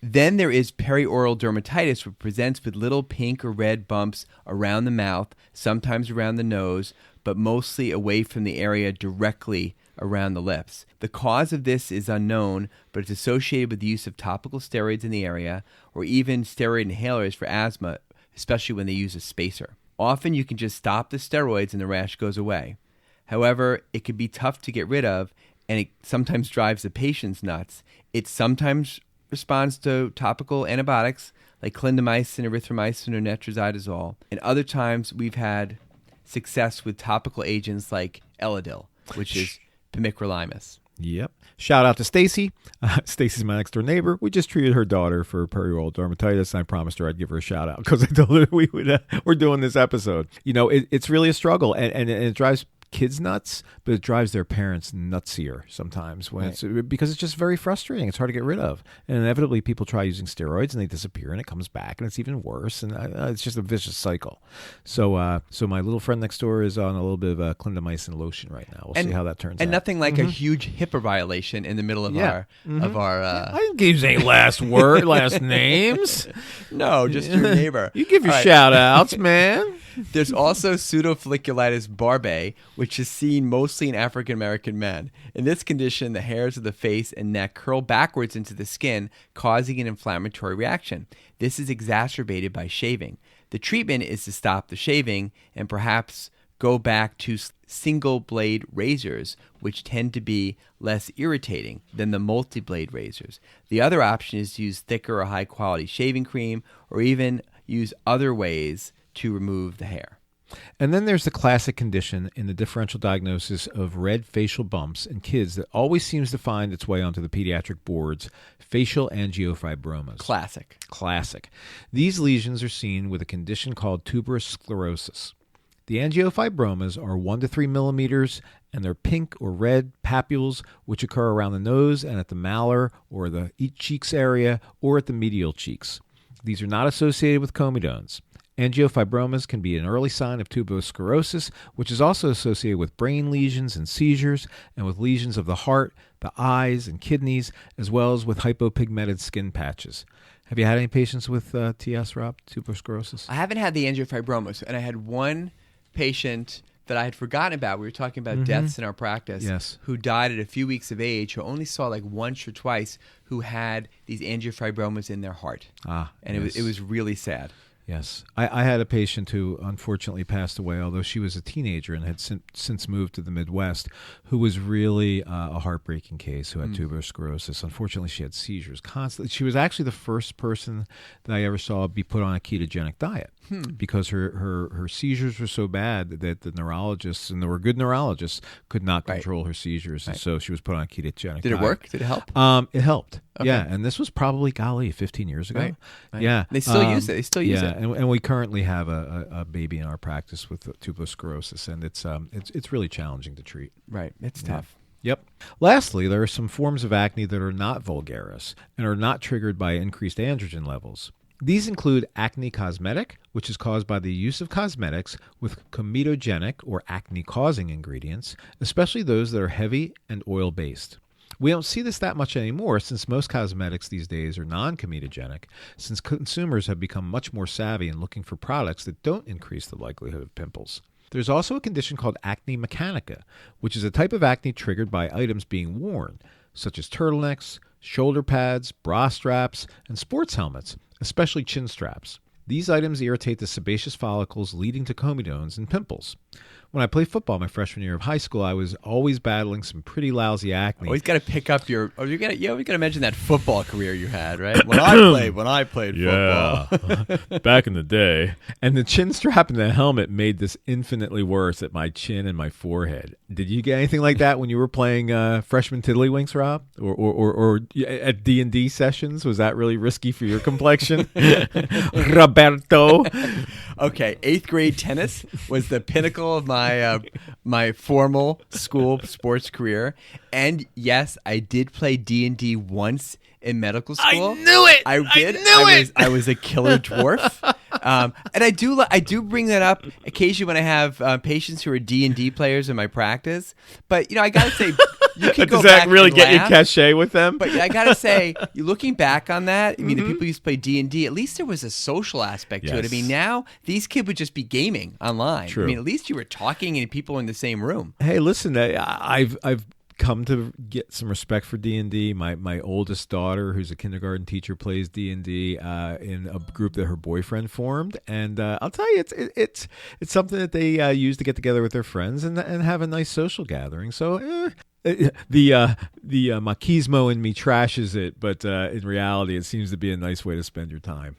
Then there is perioral dermatitis, which presents with little pink or red bumps around the mouth, sometimes around the nose, but mostly away from the area directly around the lips. The cause of this is unknown, but it's associated with the use of topical steroids in the area or even steroid inhalers for asthma, especially when they use a spacer. Often you can just stop the steroids and the rash goes away. However, it can be tough to get rid of, and it sometimes drives the patients nuts. It sometimes responds to topical antibiotics like clindamycin, erythromycin, or metronidazole. And other times we've had success with topical agents like Elidil, which is pimicrolimus. Yep. Shout out to Stacy. Stacy's my next door neighbor. We just treated her daughter for perioral dermatitis, and I promised her I'd give her a shout out because I told her we're doing this episode. You know, it's really a struggle, and it drives kids nuts, but it drives their parents nutsier sometimes because it's just very frustrating. It's hard to get rid of, and inevitably people try using steroids and they disappear, and it comes back, and it's even worse, and it's just a vicious cycle. So my little friend next door is on a little bit of clindamycin lotion right now. We'll see how that turns out. And nothing like a huge HIPAA violation in the middle of our I didn't give you any last names. No, just your neighbor. You give your shout outs, man. There's also pseudofolliculitis barbae, which is seen mostly in African American men. In this condition, the hairs of the face and neck curl backwards into the skin, causing an inflammatory reaction. This is exacerbated by shaving. The treatment is to stop the shaving and perhaps go back to single blade razors, which tend to be less irritating than the multi-blade razors. The other option is to use thicker or high quality shaving cream, or even use other ways to remove the hair. And then there's the classic condition in the differential diagnosis of red facial bumps in kids that always seems to find its way onto the pediatric boards, facial angiofibromas. Classic. These lesions are seen with a condition called tuberous sclerosis. The angiofibromas are 1 to 3 millimeters, and they're pink or red papules which occur around the nose and at the malar or the cheeks area or at the medial cheeks. These are not associated with comedones. Angiofibromas can be an early sign of tuberous sclerosis, which is also associated with brain lesions and seizures, and with lesions of the heart, the eyes, and kidneys, as well as with hypopigmented skin patches. Have you had any patients with TS, Rob, tuberous sclerosis? I haven't had the angiofibromas, and I had one patient that I had forgotten about. We were talking about deaths in our practice, who died at a few weeks of age, who only saw like once or twice, who had these angiofibromas in their heart. And it was really sad. Yes. I had a patient who unfortunately passed away, although she was a teenager and had since moved to the Midwest, who was really a heartbreaking case, who had tuberous sclerosis. Unfortunately, she had seizures constantly. She was actually the first person that I ever saw be put on a ketogenic diet because her seizures were so bad that the neurologists, and there were good neurologists, could not control her seizures. And so she was put on a ketogenic diet. Did it work? Did it help? It helped. Okay. Yeah, and this was probably, 15 years ago. Right. Yeah. They still use it. They still use it. And we currently have a baby in our practice with tuberous sclerosis, and it's really challenging to treat. Right. It's tough. Yep. Lastly, there are some forms of acne that are not vulgaris and are not triggered by increased androgen levels. These include acne cosmetic, which is caused by the use of cosmetics with comedogenic or acne-causing ingredients, especially those that are heavy and oil-based. We don't see this that much anymore since most cosmetics these days are non-comedogenic, since consumers have become much more savvy in looking for products that don't increase the likelihood of pimples. There's also a condition called acne mechanica, which is a type of acne triggered by items being worn, such as turtlenecks, shoulder pads, bra straps, and sports helmets, especially chin straps. These items irritate the sebaceous follicles, leading to comedones and pimples. When I played football my freshman year of high school, I was always battling some pretty lousy acne. Always got to pick up you always got to mention that football career you had, right? When I played football. Back in the day. And the chin strap and the helmet made this infinitely worse at my chin and my forehead. Did you get anything like that when you were playing freshman tiddlywinks, Rob? Or at D&D sessions? Was that really risky for your complexion? Roberto. Okay, 8th grade tennis was the pinnacle of my formal school sports career, and yes, I did play D&D once in medical school. I knew it. I did. I was a killer dwarf, and I do bring that up occasionally when I have patients who are D&D players in my practice. But I gotta say, you can go Does that back really and get laugh, you cachet with them? But I gotta say, looking back on that, I mean, the people who used to play D&D, at least there was a social aspect to it. I mean, now these kids would just be gaming online. True. I mean, at least you were talking and people in the same room. Hey, listen, I've come to get some respect for D&D. My oldest daughter, who's a kindergarten teacher, plays D&D in a group that her boyfriend formed, and I'll tell you, it's something that they use to get together with their friends and have a nice social gathering. So. The machismo in me trashes it, but in reality, it seems to be a nice way to spend your time.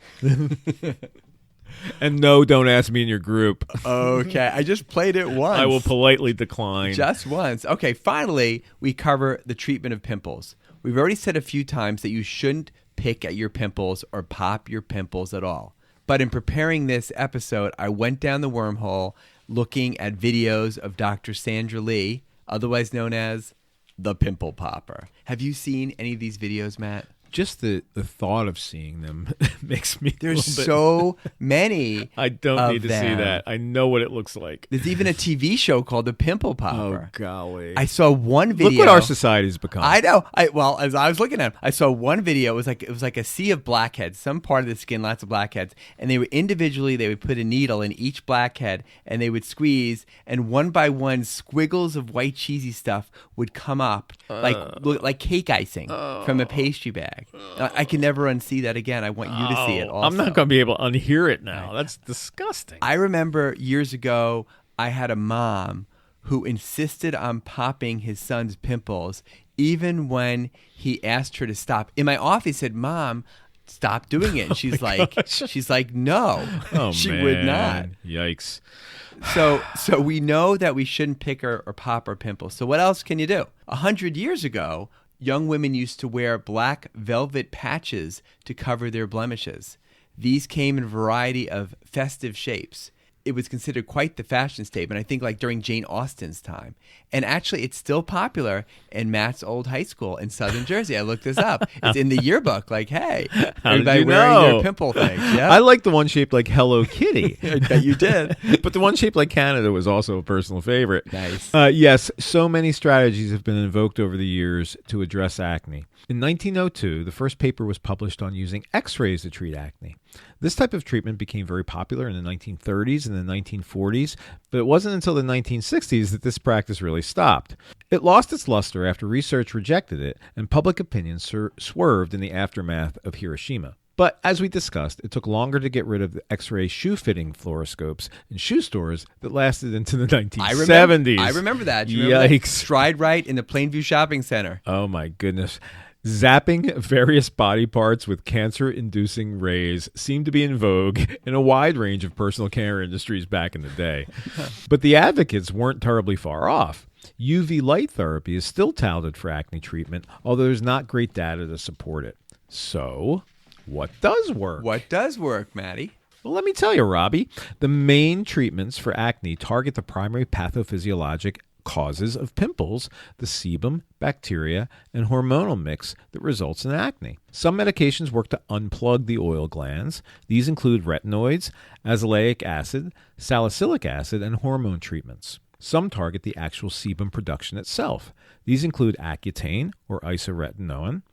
And no, don't ask me in your group. Okay, I just played it once. I will politely decline. Just once. Okay, finally, we cover the treatment of pimples. We've already said a few times that you shouldn't pick at your pimples or pop your pimples at all. But in preparing this episode, I went down the wormhole looking at videos of Dr. Sandra Lee, otherwise known as the Pimple Popper. Have you seen any of these videos, Matt? Just the thought of seeing them makes me. There's so many. I don't need to see that. I know what it looks like. There's even a TV show called The Pimple Popper. Oh golly! I saw one video. Look what our society's become. I know. As I was looking at them, I saw one video. It was like a sea of blackheads. Some part of the skin, lots of blackheads, and they were individually. They would put a needle in each blackhead, and they would squeeze, and one by one, squiggles of white cheesy stuff would come up like cake icing from a pastry bag. I can never unsee that again. I want you to see it also. I'm not going to be able to unhear it now. That's disgusting. I remember years ago, I had a mom who insisted on popping his son's pimples even when he asked her to stop. In my office, he said, "Mom, stop doing it." And she's like, "No." Oh, she man. would not. Yikes. So we know that we shouldn't pick or pop our pimples. So what else can you do? 100 years ago, young women used to wear black velvet patches to cover their blemishes. These came in a variety of festive shapes. It was considered quite the fashion statement, I think like during Jane Austen's time. And actually, it's still popular in Matt's old high school in Southern Jersey. I looked this up. It's in the yearbook. Like, hey, everybody wearing their pimple things. Yeah? I like the one shaped like Hello Kitty. I bet you did. But the one shaped like Canada was also a personal favorite. Nice. Yes, so many strategies have been invoked over the years to address acne. In 1902, the first paper was published on using X-rays to treat acne. This type of treatment became very popular in the 1930s and the 1940s, but it wasn't until the 1960s that this practice really stopped. It lost its luster after research rejected it and public opinion swerved in the aftermath of Hiroshima. But as we discussed, it took longer to get rid of the X-ray shoe-fitting fluoroscopes in shoe stores that lasted into the 1970s. I remember that. Do you Yikes. remember that? Stride Right in the Plainview Shopping Center. Oh, my goodness. Zapping various body parts with cancer-inducing rays seemed to be in vogue in a wide range of personal care industries back in the day. But the advocates weren't terribly far off. UV light therapy is still touted for acne treatment, although there's not great data to support it. So, what does work? What does work, Maddie? Well, let me tell you, Robbie. The main treatments for acne target the primary pathophysiologic causes of pimples, the sebum, bacteria, and hormonal mix that results in acne. Some medications work to unplug the oil glands. These include retinoids, azelaic acid, salicylic acid, and hormone treatments. Some target the actual sebum production itself. These include Accutane, or isoretinoin,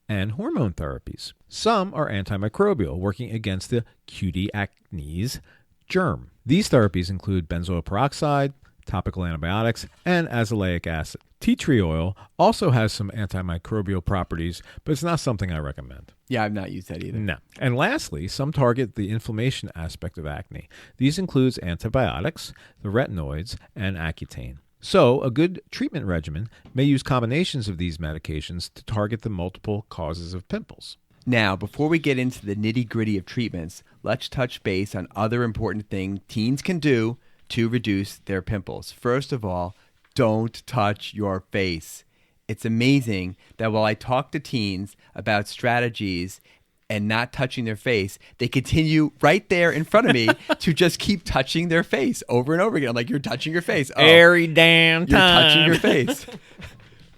and hormone therapies. Some are antimicrobial, working against the Cutie acnes germ. These therapies include benzoyl peroxide, topical antibiotics, and azelaic acid. Tea tree oil also has some antimicrobial properties, but it's not something I recommend. Yeah, I've not used that either. No. And lastly, some target the inflammation aspect of acne. These includes antibiotics, the retinoids, and Accutane. So, a good treatment regimen may use combinations of these medications to target the multiple causes of pimples. Now, before we get into the nitty-gritty of treatments, let's touch base on other important things teens can do to reduce their pimples. First of all, don't touch your face. It's amazing that while I talk to teens about strategies and not touching their face, they continue right there in front of me to just keep touching their face over and over again. I'm like, you're touching your face. Oh, every damn time. You're touching your face.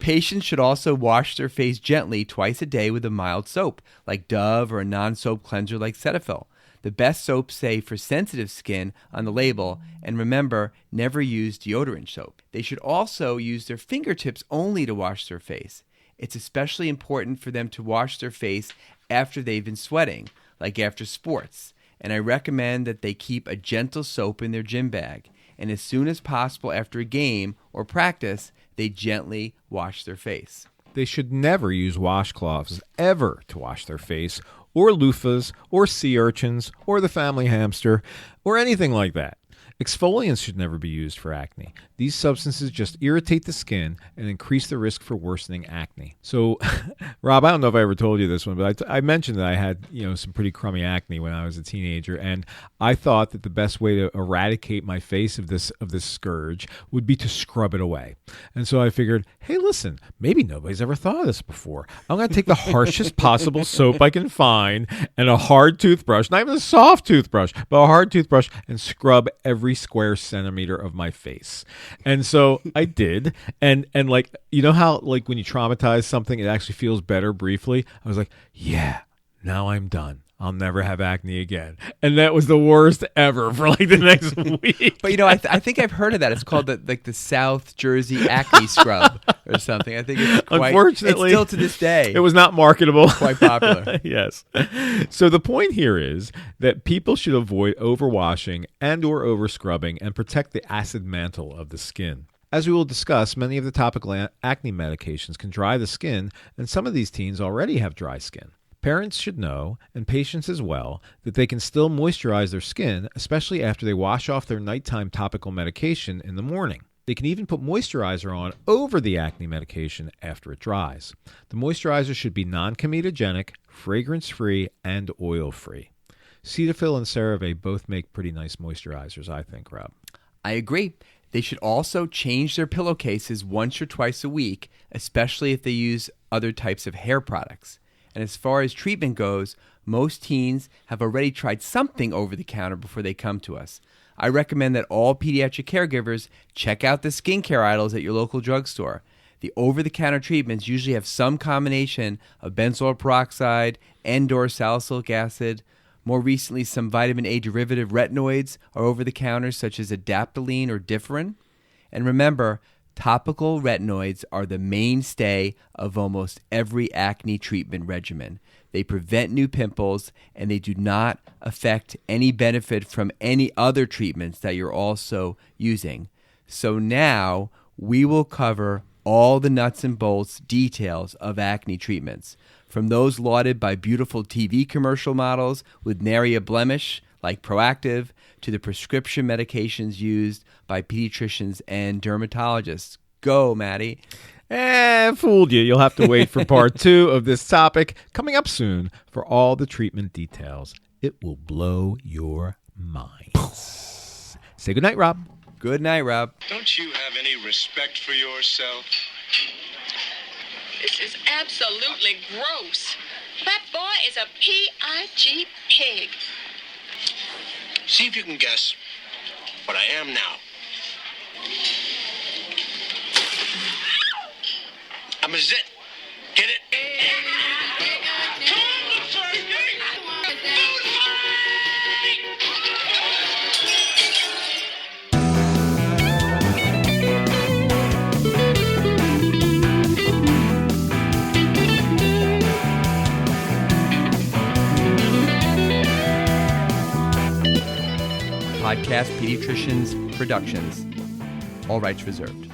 Patients should also wash their face gently twice a day with a mild soap, like Dove, or a non-soap cleanser like Cetaphil. The best soaps say for sensitive skin on the label, and remember, never use deodorant soap. They should also use their fingertips only to wash their face. It's especially important for them to wash their face after they've been sweating, like after sports. And I recommend that they keep a gentle soap in their gym bag. And as soon as possible after a game or practice, they gently wash their face. They should never use washcloths ever to wash their face, or loofahs, or sea urchins, or the family hamster, or anything like that. Exfoliants should never be used for acne. These substances just irritate the skin and increase the risk for worsening acne. So, Rob, I don't know if I ever told you this one, but I mentioned that I had some pretty crummy acne when I was a teenager, and I thought that the best way to eradicate my face of this scourge would be to scrub it away. And so I figured, hey, listen, maybe nobody's ever thought of this before. I'm going to take the harshest possible soap I can find and a hard toothbrush, not even a soft toothbrush, but a hard toothbrush, and scrub every square centimeter of my face. And so I did, and like, you know how like when you traumatize something, it actually feels better briefly? I was like, yeah, now I'm done. I'll never have acne again. And that was the worst ever for like the next week. But I think I've heard of that. It's called the South Jersey acne scrub or something. I think it's unfortunately, it's still to this day. It was not marketable. Quite popular. Yes. So the point here is that people should avoid overwashing and or overscrubbing and protect the acid mantle of the skin. As we will discuss, many of the topical acne medications can dry the skin, and some of these teens already have dry skin. Parents should know, and patients as well, that they can still moisturize their skin, especially after they wash off their nighttime topical medication in the morning. They can even put moisturizer on over the acne medication after it dries. The moisturizer should be non-comedogenic, fragrance-free, and oil-free. Cetaphil and CeraVe both make pretty nice moisturizers, I think, Rob. I agree. They should also change their pillowcases once or twice a week, especially if they use other types of hair products. And as far as treatment goes, most teens have already tried something over the counter before they come to us. I recommend that all pediatric caregivers check out the skincare aisles at your local drugstore. The over-the-counter treatments usually have some combination of benzoyl peroxide and/or salicylic acid. More recently, some vitamin A derivative retinoids are over-the-counter, such as adapalene or differin. And remember, topical retinoids are the mainstay of almost every acne treatment regimen. They prevent new pimples, and they do not affect any benefit from any other treatments that you're also using. So now we will cover all the nuts and bolts details of acne treatments, from those lauded by beautiful TV commercial models with nary a blemish, like Proactive, to the prescription medications used by pediatricians and dermatologists. Go, Maddie. Fooled you. You'll have to wait for part 2 of this topic coming up soon for all the treatment details. It will blow your mind. Say goodnight, Rob. Good night, Rob. Don't you have any respect for yourself? This is absolutely gross. That boy is a P.I.G. pig. See if you can guess what I am now. I'm a zit. Get it? Podcast Pediatricians Productions. All rights reserved.